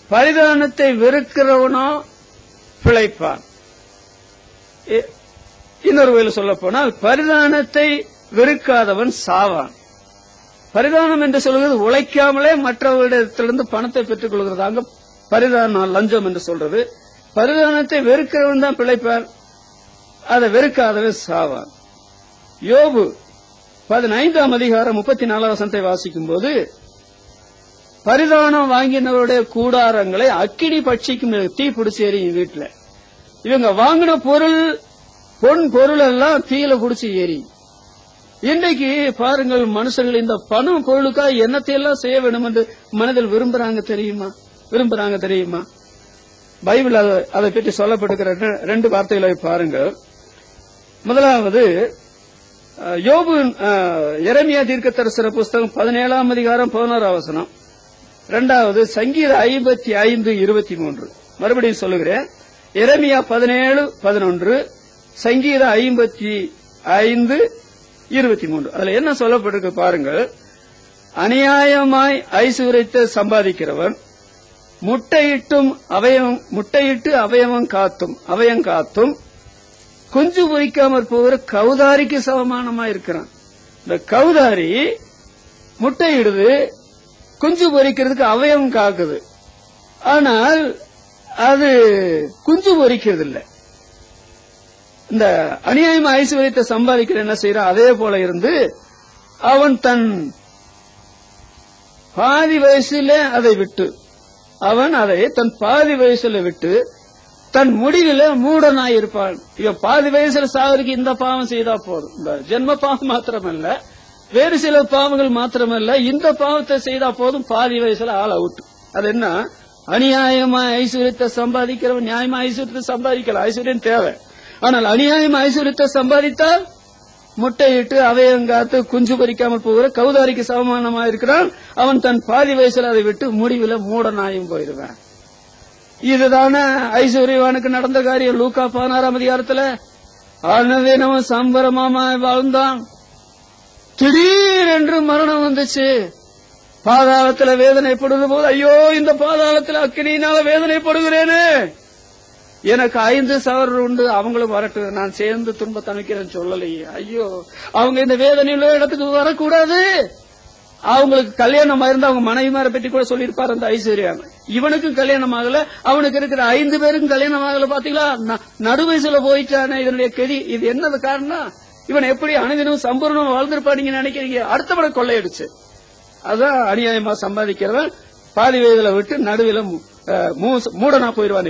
பரிதானத்தை வெறுக்கிறவனோ பிழைப்பான். இன்னொரு வகையில் சொல்ல போனால் பரிதானத்தை வெறுக்காதவன் சாவான். பரிதானம் என்று சொல்வது உழைக்காமலே மற்றவர்களிடத்திலிருந்து பணத்தை பெற்றுக் கொள்கிறதாங்க பரிதானம், லஞ்சம் என்று சொல்றது. பரிதானத்தை வெறுக்கிறவன் தான் பிழைப்பான், அதை வெறுக்காதவன் சாவான். யோபு 15ஆம் அதிகாரம் 34ஆம் வசனத்தை வாசிக்கும் போது பரிதானம் வாங்கினவருடைய கூடாரங்களை அக்கினி பட்சிக்கும், தீ பிடிச்சி எரியும். வீட்டுல இவங்க வாங்கின பொன் பொருள் எல்லாம் தீயில பிடிச்சி எரியும். இன்றைக்கு பாருங்கள், மனுஷர்கள் இந்த பணம் பொருளுக்காக என்னத்தையெல்லாம் செய்ய வேண்டும் என்று மனதில் விரும்புறாங்க தெரியுமா? பைபிள் அதை பற்றி சொல்லப்பட்டிருக்கிற 2 வார்த்தைகளை பாருங்கள். முதலாவது யோபு எரேமியா தீர்க்கதரிசன புஸ்தகம் 17ஆம் அதிகாரம் 11ஆம் வசனம். இரண்டாவது சங்கீதம் 55:23. மறுபடியும் சொல்லுகிறேன், எரேமியா 17:11, சங்கீதம் 55:23. அதுல என்ன சொல்லப்பட்டிருக்கு பாருங்கள். அநியாயமாய் ஐசுவரியத்தை சம்பாதிக்கிறவன் முட்டையிட்டு அவயவம் காத்தும் குஞ்சு பொறிக்காமற் போகிற கௌதாரிக்கு சமமானமா இருக்கிறான். இந்த கௌதாரி முட்டையிடுது, குஞ்சு பொறிக்கிறதுக்கு அவயவம் காக்குது, ஆனால் அது குஞ்சு பொறிக்கிறது இல்லை. இந்த அநியாயமா ஐசுவரியத்தை சம்பாதிக்கிற என்ன செய்யறான்? அதே போல இருந்து அவன் தன் பாதி வயசுல அதை விட்டு தன் முடிவில மூடனாய் இருப்பான். இவன் பாதி வயசுல சாவருக்கு இந்த பாவம் செய்தா போதும். இந்த ஜென்ம பாவம் மாத்திரமல்ல, வேறு சில பாவங்கள் மாத்திரமல்ல, இந்த பாவத்தை செய்தா போதும், பாதி வயசுல ஆள் அவுட். அது என்ன? அநியாயமா ஐஸ்வர்யத்தை சம்பாதிக்கிறவன் நியாயமா ஐஸ்வர்யத்தை சம்பாதிக்கலாம், ஐஸ்வர்யம் தேவை. ஆனால் அநியாயமா ஐஸ்வர்யத்தை சம்பாதித்தால் முட்டையிட்டு அவையங்காத்து குஞ்சு பறிக்காமல் போகிற கௌதாரிக்கு சமமானமா இருக்கிறான். அவன் தன் பாதி வயசுல அதை விட்டு முடிவில மூடனாயும் போயிடுவான். இதுதானே ஐஸ்வர்யவானுக்கு நடந்த காரியம். லூக்கா 16ஆம் அதிகாரத்துல அனுதினமும் சம்பரமா வாழ்ந்தான். திடீரென்று மரணம் வந்துச்சு. பாதாளத்துல வேதனைப்படுகிற போது, ஐயோ இந்த பாதாளத்துல அக்கினியினால வேதனைப்படுகிறேனே, எனக்கு 5 சகோதரர் உண்டு, அவங்களும் வரட்டு, நான் சேர்ந்து துன்பத்தை அனுக்கிறேன்னு சொல்லலையே. ஐயோ, அவங்க இந்த வேதனையில இடத்துக்கு வரக்கூடாது. அவங்களுக்கு கல்யாணம் ஆயிருந்தா அவங்க மனைவிமாரை பற்றி கூட சொல்லியிருப்பாரு அந்த ஐஸ்வர்யான். இவனுக்கும் கல்யாணம் ஆகல, அவனுக்கு இருக்கிற 5 பேருக்கும் கல்யாணம் ஆகல. பாத்தீங்களா, நடுவயசுல போயிட்டானே. இதனுடைய கெதி இது என்னது காரணம்? இவன் எப்படி அனுதினம் சம்பூர்ணம் வாழ்ந்திருப்பா நீங்க நினைக்கிறீங்க? அடுத்தவனை கொள்ளையடிச்சு. அதான் அநியாயமா சம்பாதிக்கிறவன் பாதி வயதுல விட்டு நடுவில் மூடனா போயிடுவான்.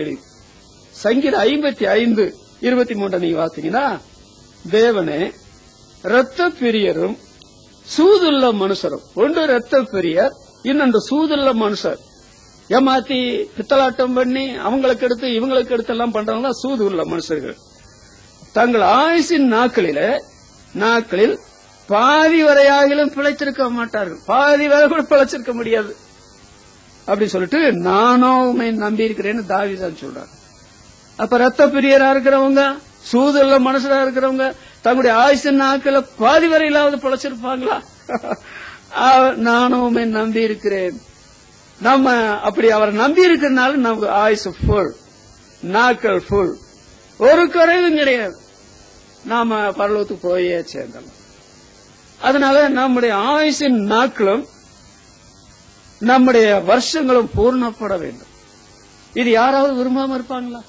சங்கீதம் 55:23 நீங்க வாத்தீங்கன்னா, தேவனே இரத்த பிரியரும் சூதுள்ள மனுஷரும். ஒன்று இரத்த பிரியர், இன்னொன்று சூதுள்ள மனுஷர். ஏமாத்தி பித்தலாட்டம் பண்ணி அவங்களுக்கு எடுத்து இவங்களுக்கு எடுத்து எல்லாம் பண்றவங்க சூது உள்ள மனுஷர்கள். தங்கள் ஆயுசின் நாட்களில் பாதி வரையாகிலும் பிழைத்திருக்க மாட்டார்கள். பாதி வரை கூட பிழைச்சிருக்க முடியாது. அப்படி சொல்லிட்டு நானும் உண்மை நம்பி இருக்கிறேன்னு தாவீது சொல்றாரு. அப்ப ரத்த பிரியரா இருக்கிறவங்க, சூதுள்ள மனுஷரா இருக்கிறவங்க தங்களுடைய ஆயுசின் நாட்கள பாதி வரையிலாவது பிழைச்சிருப்பாங்களா? நானும் உண்மை நம்பி இருக்கிறேன். நம்ம அப்படி அவரை நம்பி இருக்கிறதுனால நமக்கு ஆயுசு ஃபுல், நாட்கள் ஃபுல், ஒரு குறைவும் கிடையாது. நாம பரலோகத்துக்கு போயே சேர்ந்தோம். அதனால நம்முடைய ஆயுசின் நாட்களும் நம்முடைய வருஷங்களும் பூர்ணப்பட வேண்டும். இது யாராவது விரும்பாம இருப்பாங்களா?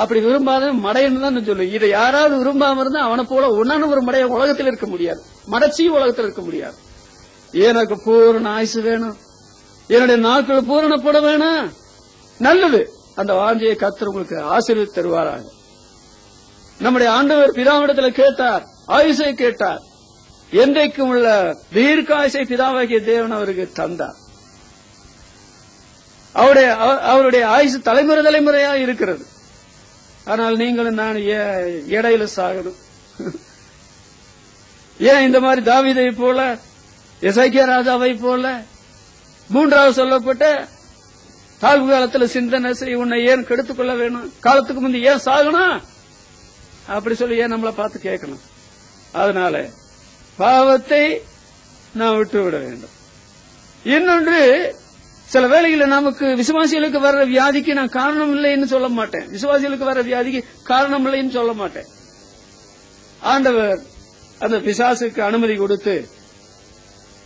அப்படி விரும்பாத மடையன்னு தான் சொல்லு. இதை யாராவது விரும்பாம இருந்தா அவனை போல ஒன்னான ஒரு மடைய உலகத்தில் இருக்க முடியாது, மடச்சியும் உலகத்தில் இருக்க முடியாது. எனக்கு பூரண ஆயுசு வேணும், என்னுடைய நாட்கள் பூரணப்பட வேணும். நல்லது, அந்த வாஞ்சையை கர்த்தர் உங்களுக்கு ஆசீர்வதித்து தருவாராக. நம்முடைய ஆண்டவர் பிதாவிடத்தில் கேட்டார், ஆயுசை கேட்டார். என்றைக்கும் உள்ள தீர்க்க ஆயுசை பிதாவாகிய தேவன் அவருக்கு தந்தார். அவருடைய ஆயுசு தலைமுறையா இருக்கிறது. ஆனால் நீங்களும் நான் இடையில சாகணும். ஏன் இந்த மாதிரி தாவீதை போல, எசேக்கியா ராஜாவை போல, மூன்றாவது சொல்லப்பட்ட தாழ்வு காலத்துல சிந்தனை செய், உன்னை ஏன் கெடுத்துக் கொள்ள வேணும், காலத்துக்கு முந்தைய ஏன் சாகணும் அப்படி சொல்லி ஏன் நம்மளை பார்த்து கேட்கணும்? அதனால பாவத்தை நாம் விட்டு விட வேண்டும். இன்னொன்று, சில வேளைகளில் நமக்கு விசுவாசிகளுக்கு வர்ற வியாதிக்கு நான் காரணம் இல்லைன்னு சொல்ல மாட்டேன். விசுவாசிகளுக்கு வர்ற வியாதிக்கு காரணம் இல்லைன்னு சொல்ல மாட்டேன். ஆண்டவர் அந்த பிசாசுக்கு அனுமதி கொடுத்து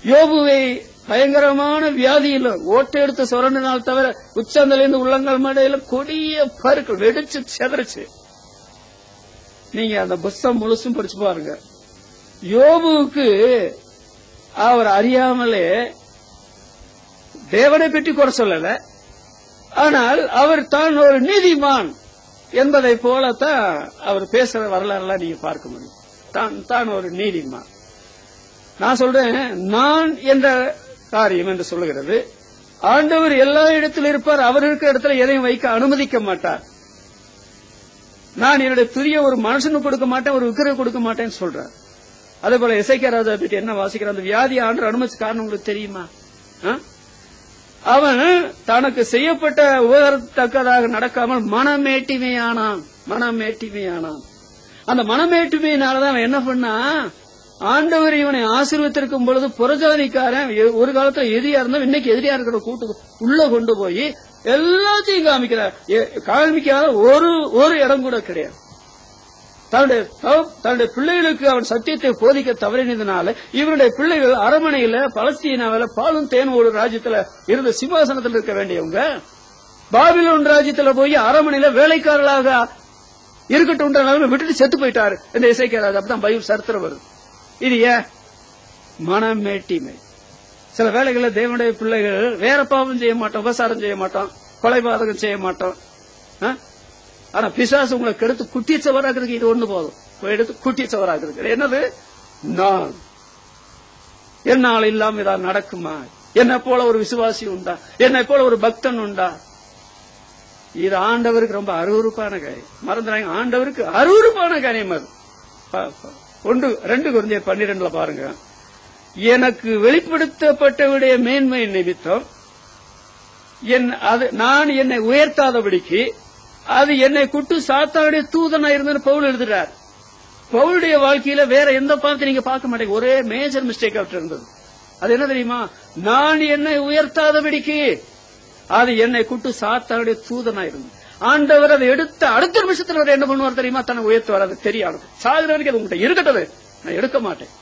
யோபுவை பயங்கரமான வியாதியில் ஓட்டை எடுத்து சுரண்டினால் தவிர உச்சந்தலிருந்து உள்ளங்கள் மடையில கொடிய பருக்கள் வெடிச்சு செதறிச்சு. நீங்க அந்த புஸ்தகம் முழுசும் படிச்சு பாருங்க. யோபுவுக்கு அவர் அறியாமலே தேவனை பற்றி குறை சொல்லல, ஆனால் அவர் தான் ஒரு நீதிமான் என்பதை போலத்தான் அவர் பேசுற வரலாறுலாம் நீங்க பார்க்க முடியும். தான் ஒரு நீதிமான். நான் சொல்றேன், நான் என்ற காரியம் என்று சொல்லுகிறது. ஆண்டவர் எல்லா இடத்திலும் இருப்பார், அவர் இருக்கிற இடத்துல எதையும் வைக்க அனுமதிக்க மாட்டார். நான் என்னுடைய துரிய ஒரு மனுஷனுக்கு கொடுக்க மாட்டேன், ஒரு விக்கிரகம் கொடுக்க மாட்டேன்னு சொல்றார். அதே போல எசேக்கியா ராஜா பற்றி என்ன வாசிக்கிற, அந்த வியாதி ஆண்டு அனுமதிச்ச காரணம் உங்களுக்கு தெரியுமா? அவன் தனக்கு செய்யப்பட்ட உபகாரத்தக்கதாக நடக்காமல் மனமேட்டிமையானான். அந்த மனமேட்டிமையினாலதான் அவன் என்ன பண்ணா, ஆண்டவர் இவனை ஆசீர்வதித்திருக்கும் பொழுது புறஜாதிக்காரன் ஒரு காலத்துல எதிரியா இருந்தா இன்னைக்கு எதிரியா இருக்கிற கூட்டு உள்ள கொண்டு போய் எல்லாத்தையும் காமிக்காத ஒரு இடம் கூட கிடையாது. தன்னுடைய பிள்ளைகளுக்கு அவன் சத்தியத்தை போதிக்க தவறினதுனால இவருடைய பிள்ளைகள் அரமனையில பலஸ்தீனாவில பாலும் தேன் ஒரு ராஜ்யத்துல இருந்த சிம்மாசனத்தில் இருக்க வேண்டியவங்க பாபிலோன் ராஜ்யத்துல போய் அரமனையில வேலைக்காரர்களாக இருக்கட்டும் விட்டுட்டு செத்து போயிட்டாரு இந்த எசேக்கியா ராஜா. அப்பதான் பைபிள் சரித்திரம் வருது. இது ஏன்? மனமேட்டிமை. சில வேளைகளில் தேவனுடைய பிள்ளைகள் வேற பாவம் செய்ய மாட்டோம், உபசாரம் செய்ய மாட்டோம், கொலைபாதகம் செய்ய மாட்டோம், ஆனா பிசாசு உங்களை கெடுத்து குட்டிச்சவராக்குறதுக்கு இது ஒண்ணு போதும். எடுத்து குட்டிச்சவராக்குறது என்னது? நான் என்னால் இல்லாம ஏதாவது நடக்குமா? என்னை போல ஒரு விசுவாசி உண்டா? என்னை போல ஒரு பக்தன் உண்டா? இது ஆண்டவருக்கு ரொம்ப அருவருப்பான காரியம். மறந்துறாங்க, ஆண்டவருக்கு அருவருப்பான காரியம் அது. 2 கொரிந்தியர் 12 பாருங்க. எனக்கு வெளிப்படுத்தப்பட்டவுடைய மேன்மை நிமித்தம் நான் என்னை உயர்த்தாதபடிக்கு அது என்னை குட்டு சாத்தானுடைய தூதனா இருந்தது பவுல் எழுதுறார். பவுலுடைய வாழ்க்கையில வேற எந்த பாவத்தை நீங்க பார்க்க மாட்டீங்க. ஒரே மேஜர் மிஸ்டேக் அவற்று இருந்தது. அது என்ன தெரியுமா? நான் என்னை உயர்த்தாதபடிக்கு அது என்னை குட்டு சாத்தானுடைய தூதனா இருந்தது. ஆண்டவர் அதை எடுத்த அடுத்த நிமிஷத்துல அவர் என்ன பண்ணுவார் தெரியுமா? தன்னை உயர்த்துவார். அது தெரியாது. சாகுற வரைக்கும் அது உங்கள்கிட்ட இருக்கட்டது, நான் எடுக்க மாட்டேன்.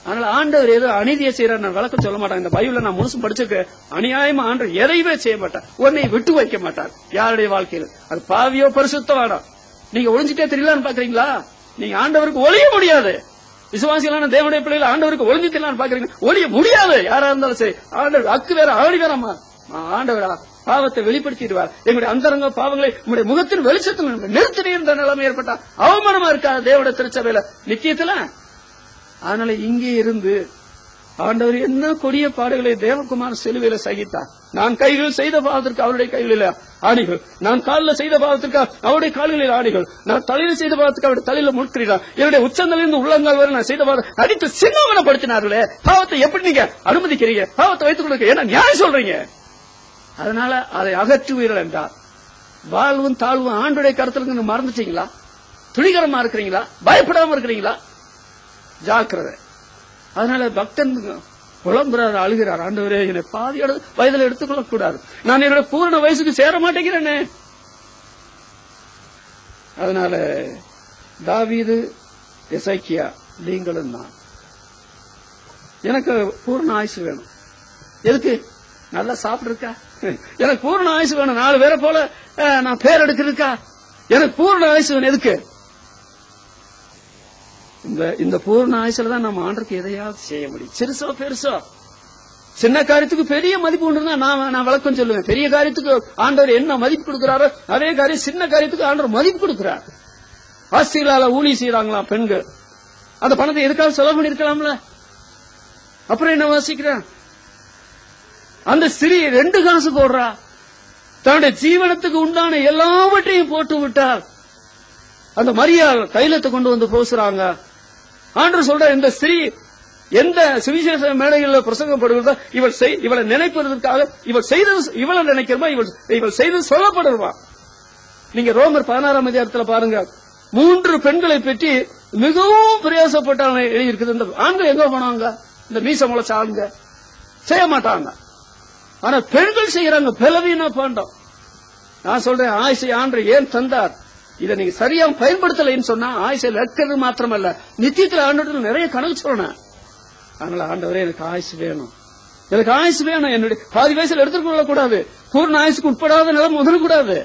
அதனால ஆண்டவர் ஏதோ அநீதியை செய்யறாரு நான் விளக்கம் சொல்ல மாட்டாங்க. இந்த பைபிள நான் முழுசும் படிச்சிருக்க. அநியாயமா ஆண்டவர் எதையுமே செய்ய மாட்டார். உன்னை விட்டு வைக்க மாட்டார் யாருடைய வாழ்க்கையில். அது பாவியோ பரிசுத்தவானோ. நீங்க ஒளிஞ்சிட்டே தெரியலான்னு பாக்குறீங்களா? நீங்க ஆண்டவருக்கு ஒளிய முடியாது. விசுவாசிகளான தேவனுடைய பிள்ளைகள் ஆண்டவருக்கு ஒளிஞ்சு தெரியலான்னு பாக்குறீங்க, ஒளிய முடியாது. யாரா இருந்தாலும் சரி, ஆண்டவர் அக்கு வேற ஆடி வேறமா ஆண்டவரா பாவத்தை வெளிப்படுத்திடுவார். எங்களுடைய அந்தரங்க பாவங்களை உங்களுடைய முகத்தின் வெளிச்சத்தில் நிறுத்தின நிலைமை ஏற்பட்டா அவமானமா இருக்காது தேவனுடைய திருச்சபையில நிச்சயத்துல. அதனால இங்கே இருந்து ஆண்டவர் என்ன கொடிய பாடுகளை தேவகுமார் சிலுவையில சகித்தார். நான் கைகள் செய்த பாவத்திற்கு அவருடைய கைகளில் ஆணிகள், நான் காலில் செய்த பாவத்திற்கு அவருடைய கால்களில் ஆணிகள், நான் தலையில செய்த பாவத்துக்கு அவருடைய தலையில முட்கிறார். என்னுடைய உச்சந்தலிருந்து உள்ளங்கால் வரை நான் செய்த பாவம் அடித்து சின்னவனப்படுத்தினார்களே. பாவத்தை எப்படி நீங்க அனுமதிக்கிறீங்க? பாவத்தை வைத்துக் கொடுக்க என்ன நியாயம் சொல்றீங்க? அதனால அதை அகற்றுவீர்கள் என்றார். வாழ்வும் தாழ்வும் ஆண்டுடைய கருத்துல மறந்துட்டீங்களா? துணிகரமா இருக்கிறீங்களா? பயப்படாம இருக்கிறீங்களா? ஜாக்கிரதை. அதனால பக்தன் புலம்புறாரு, அழுகிறார். ஆண்டவரே, என்னை பாதியோட வயதில் எடுத்துக்கொள்ள கூடாது. நான் என்னோட பூரண வயசுக்கு சேர மாட்டேங்கிறேனே. அதனால தாவீது, எசேக்கியா, நீங்களும் நான் எனக்கு பூரண ஆயுசு வேணும். எதுக்கு? நல்லா சாப்பிட்டுருக்கா? எனக்கு பூரண ஆயுசு வேணும். 4 பேரை போல நான் பேர் எடுக்கிறதுக்கா? எனக்கு பூரண ஆயுசு வேணும். எதுக்கு? இந்த பூர்ண ஆயுசுல தான் நம்ம ஆண்டருக்கு எதையாவது செய்ய முடியும். சிறுசோ பெருசோ, சின்ன காரியத்துக்கு பெரிய மதிப்பு உண்டு. நான் விளக்கம் சொல்லுவேன். பெரிய காரியத்துக்கு ஆண்டவர் என்ன மதிப்பு கொடுக்கிறாரோ அதே காரியம் சின்ன காரியத்துக்கு ஆண்டவர் மதிப்பு கொடுக்கிறார். ஆஸ்திரேலியால ஊழி செய்யறாங்களாம் பெண்கள். அந்த பணத்தை எதுக்காக செலவு பண்ணிருக்கலாம்ல. அப்புறம் என்ன வாசிக்கிறேன்? அந்த ஸ்திரீ 2 காசு போடுறா. தன்னுடைய ஜீவனத்துக்கு உண்டான எல்லாவற்றையும் போட்டு விட்டார். அந்த மரியாள் தைலத்தை கொண்டு வந்து பூசுறாங்க. ஆண்டவர் சொல்ற, இந்த ஸ்திரீ எந்த சுவிசேஷ மேடைகளில் பிரசங்கப்படுகிறதோ இவளை நினைப்பதற்காக இவளை நினைக்கிறமா, இவள் செய்தது சொல்லப்படுவா. நீங்க ரோமர் 16ஆம் அதிகாரத்தில் பாருங்க, 3 பெண்களை பற்றி மிகவும் பிரயாசப்பட்டாங்க எழுதியிருக்குது. இந்த ஆண்கள் எங்க போனாங்க? இந்த மீச முளைச்ச ஆண்க செய்ய மாட்டாங்க. ஆனா பெண்கள் செய்யறாங்க. பலவீன பாண்டம். நான் சொல்றேன், ஆயுசை ஆண்டவர் ஏன் தந்தார்? இதை நீங்க சரியா பயன்படுத்தலைன்னு சொன்னா ஆயுசை லட்கிறது மாத்திரமல்ல, நித்தியத்தில் ஆண்டவர்கள் நிறைய கணக்கு சொல்லணும். அதனால ஆண்டவரே, எனக்கு ஆயுசு வேணும், எனக்கு ஆயுசு வேணும். என்னுடைய பாதி வயசுல எடுத்துக்கொள்ள கூடாது. பூர்ண ஆயுசுக்கு உட்படாத நிலம் முதலக்கூடாது.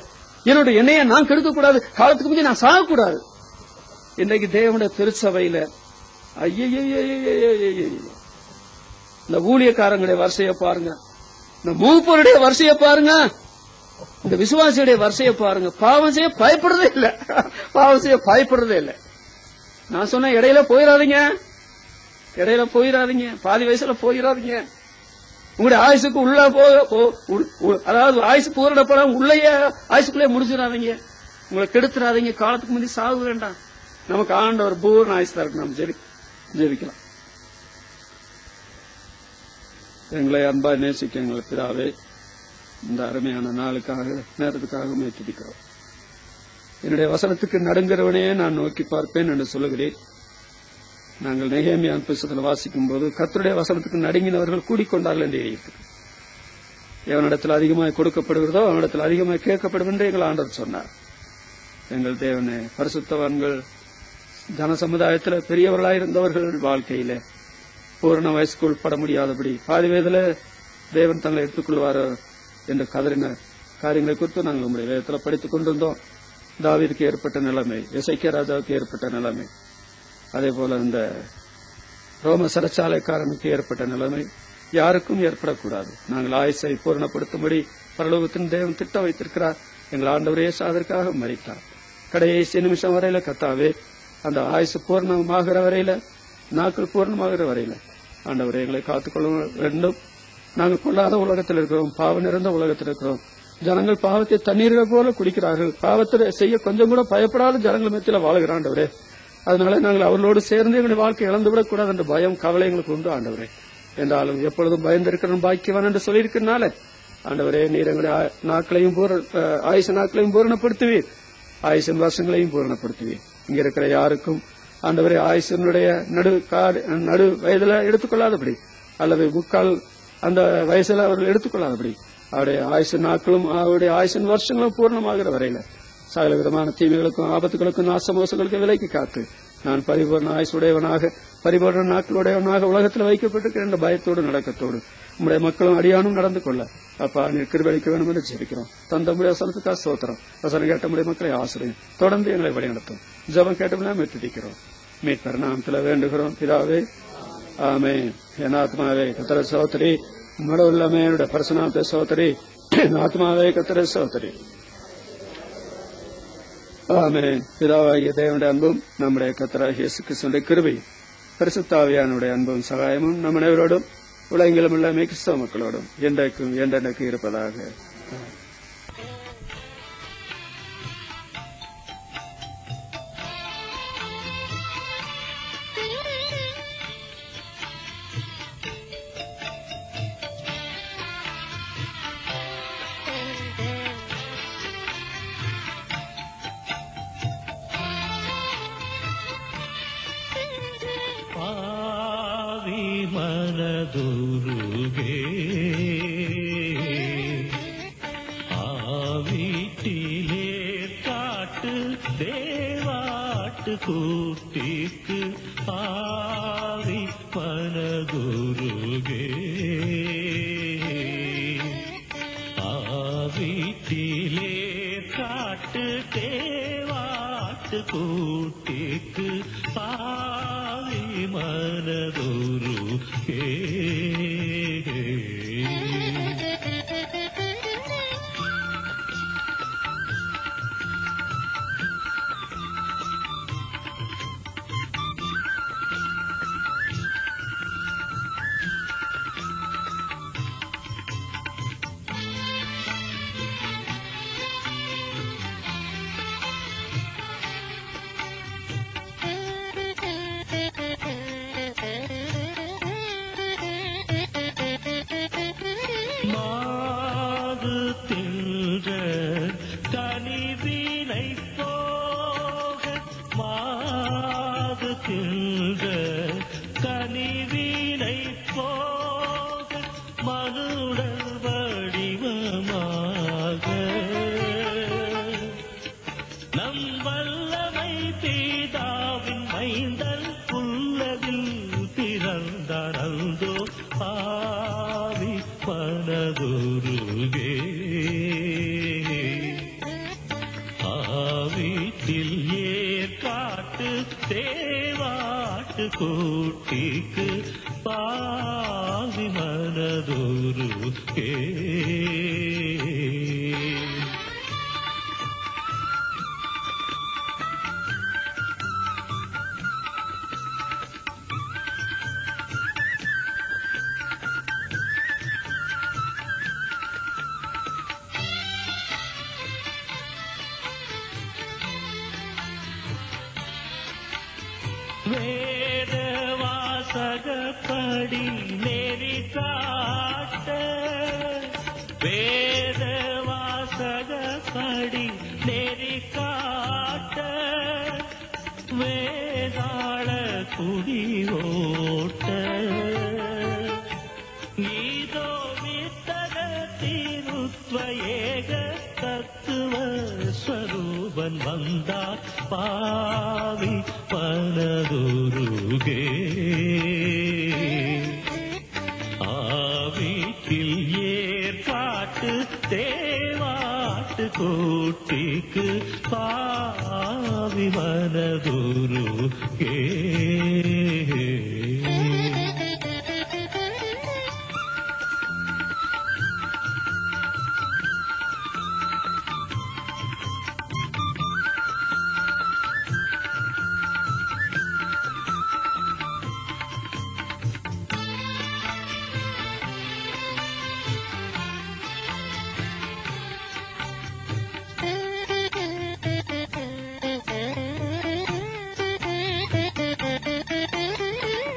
என்னுடைய எண்ணெயை நான் கெடுக்க கூடாது. காலத்துக்கு முந்தைய நான் சாகக்கூடாது. இன்னைக்கு தேவனுடைய திருச்சபையில இந்த ஊழியக்காரங்களுடைய வரிசையை பாருங்க, இந்த மூப்பருடைய வரிசையை பாருங்க, இந்த விசுவாசியுடைய வரிசையை பாருங்க. பாவம் செய்ய பயப்படுறதே இல்ல, பாவம் செய்ய பயப்படுறதே இல்ல. நான் சொன்ன இடையில போயிடாதீங்க, இடையில போயிடாதீங்க, பாதி வயசுல போயிடாதீங்க. உங்களுடைய ஆயுசுக்கு உள்ள அதாவது ஆயுசு பூரணப்பட உள்ளேயே ஆயுசுக்குள்ளே முடிச்சிடாதீங்க. உங்களை கெடுத்துடாதீங்க. காலத்துக்கு முந்தைய சாகு வேண்டாம். நமக்கு ஆண்டவர் பூரண ஆயுசு இருக்கு. நம்ம ஜெபிக்கலாம். எங்களை அன்பா நேசிக்க எங்கள் பிதாவே, இந்த அருமையான நாளுக்காக நேரத்துக்காக துதிக்கிறோம். என்னுடைய வசனத்துக்கு நடுங்கிறவனே நான் நோக்கி பார்ப்பேன் என்று சொல்லுகிறேன். நாங்கள் நெகேமியா புத்தகத்தில் வாசிக்கும் போது கர்த்தருடைய வசனத்துக்கு நடுங்கினவர்கள் கூடிக்கொண்டார்கள் என்று எழுதியிருக்கிறது. எவனிடத்தில் அதிகமாக கொடுக்கப்படுகிறதோ அவனிடத்தில் அதிகமாக கேட்கப்படும் என்று எங்கள் ஆண்டவர் சொன்னார். எங்கள் தேவனே, பரிசுத்தவான்கள் ஜன சமுதாயத்தில் பெரியவர்களாயிருந்தவர்கள் வாழ்க்கையில பூரண வயசுக்கு உட்பட முடியாதபடி பாதி வயதில் தேவன் தங்களை எடுத்துக்கொள்வாரோ என்று கதறின காரியங்களை குறித்து நாங்கள் உங்களுடைய வேதத்தில் படித்துக் கொண்டிருந்தோம். தாவீதுக்கு ஏற்பட்ட நிலைமை, எசேக்கியா ராஜாவுக்கு ஏற்பட்ட நிலைமை, அதே போல இந்த ரோம சிறைச்சாலைக்காரனுக்கு ஏற்பட்ட நிலைமை யாருக்கும் ஏற்படக்கூடாது. நாங்கள் ஆயுசை பூரணப்படுத்தும்படி பரலோகத்தின் தேவன் திட்டம் வைத்திருக்கிறார். எங்கள் ஆண்டவரே அதற்காக மரித்தார். கடைசி நிமிஷம் வரையில கர்த்தாவே, அந்த ஆயுசு பூர்ணமாகிற வரையில, நாட்கள் பூர்ணமாகிற வரையில ஆண்டவரே எங்களை காத்துக்கொள்ள வேண்டும். நாங்கள் கொள்ளாத உலகத்தில் இருக்கிறோம், பாவம் நிறைந்த உலகத்தில் இருக்கிறோம். ஜனங்கள் பாவத்தை தண்ணீர்கள் போல குடிக்கிறார்கள். பாவத்தை செய்ய கொஞ்சம் கூட பயப்படாத ஜனங்கள் மத்தியில வாழ்கிற ஆண்டவரே, அதனால நாங்கள் அவர்களோடு சேர்ந்து எங்களுடைய வாழ்க்கை இழந்துவிடக் கூடாது என்ற பயம், கவலை எங்களுக்கு உண்டு ஆண்டவரே. என்றாலும் எப்பொழுதும் பயந்திருக்கிற பாக்கியவன் என்று சொல்லியிருக்கிறனால ஆண்டவரே, நீர் எங்களுடைய ஆயுச நாட்களையும் பூரணப்படுத்துவீர், ஆயுசின் வருஷங்களையும் பூரணப்படுத்துவீர். இங்க இருக்கிற யாருக்கும் ஆண்டவரே ஆயுசனுடைய நடு வயதுல எடுத்துக்கொள்ளாதபடி, அல்லது முக்கால் அந்த வயசுல அவர்கள் எடுத்துக்கொள்ளாதபடி, அவருடைய ஆயுசு நாட்களும் அவருடைய ஆயுசின் வருஷங்களும் பூர்ணமாகிற வரையில சகல விதமான தீமைகளுக்கும் ஆபத்துகளுக்கும் நாசமோசங்களுக்கும் விலைக்கு காத்து நான் பரிபூர்ண ஆயுசுடையவனாக, பரிபூர்ண நாட்களுடையவனாக உலகத்தில் வைக்கப்பட்டிருக்கிற என்ற பயத்தோடு நடக்கத்தோடு உம்முடைய மக்களும் அடியானும் நடந்து கொள்ள அப்பா நீர் கிருபைக்க வேண்டும் என்று ஜெபிக்கிறோம். தந்த முடிய வசனத்துக்காக ஸ்தோத்திரம். வசனம் கேட்ட முடிய மக்களை ஆசிரியம் தொடர்ந்து எங்களை வழிநடத்தும். ஜெபம் கேட்டோம்னா மெத்துதிக்கிறோம். மீட்பர் நாமத்தில் வேண்டுகிறோம் பிதாவே, ஆமென். என் ஆத்மாவே கர்த்தரை ஸ்தோத்திரி, உம்மோடு உள்ளமே என்னுடைய பரிசுநாமத்தை ஸ்தோத்திரி, ஆத்மாவே கர்த்தரை ஸ்தோத்திரி. ஆமென். பிதாவாகிய தேவனுடைய அன்பும் நம்முடைய கர்த்தராகிய இயேசு கிறிஸ்துவின் கிருபையும் பரிசுத்த ஆவியானவருடைய அன்பும் சகாயமும் நம் அனைவரோடும் உலகெங்கிலும் உள்ள கிறிஸ்தவ மக்களோடும் என்றைக்கும் என்றென்றைக்கு இருப்பதாக. மனதுருகே ஆவீட்டிலே காட்டு தேவாட்டு கூட்டிக்கு ஆவி மனதுருகே ஆவீட்டிலே காட்டு தேவாட்டு கூட்டிக்கு ஆவி மனதுரு கூட்டிக்கு பாவி மனதுருகே வேத வாசகப்படி நெறி காட்ட வேத வாசகப்படி நெறி காட்ட வேதாள குடி ஓட்ட கீதோ வித்தக திருத்வ ஏக தத்துவ ஸ்வரூபன் வந்தார் பாவி மனதுருகே ஆவீட்டில் ஏற்காட்டு தேவாட்டு கூட்டிக்கு பாவி மனதுருகே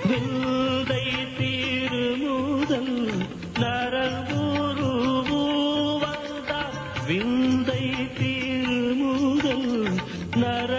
விந்தை திருமுதல் நரகுரு வந்தார் விந்தை திருமுதல் நர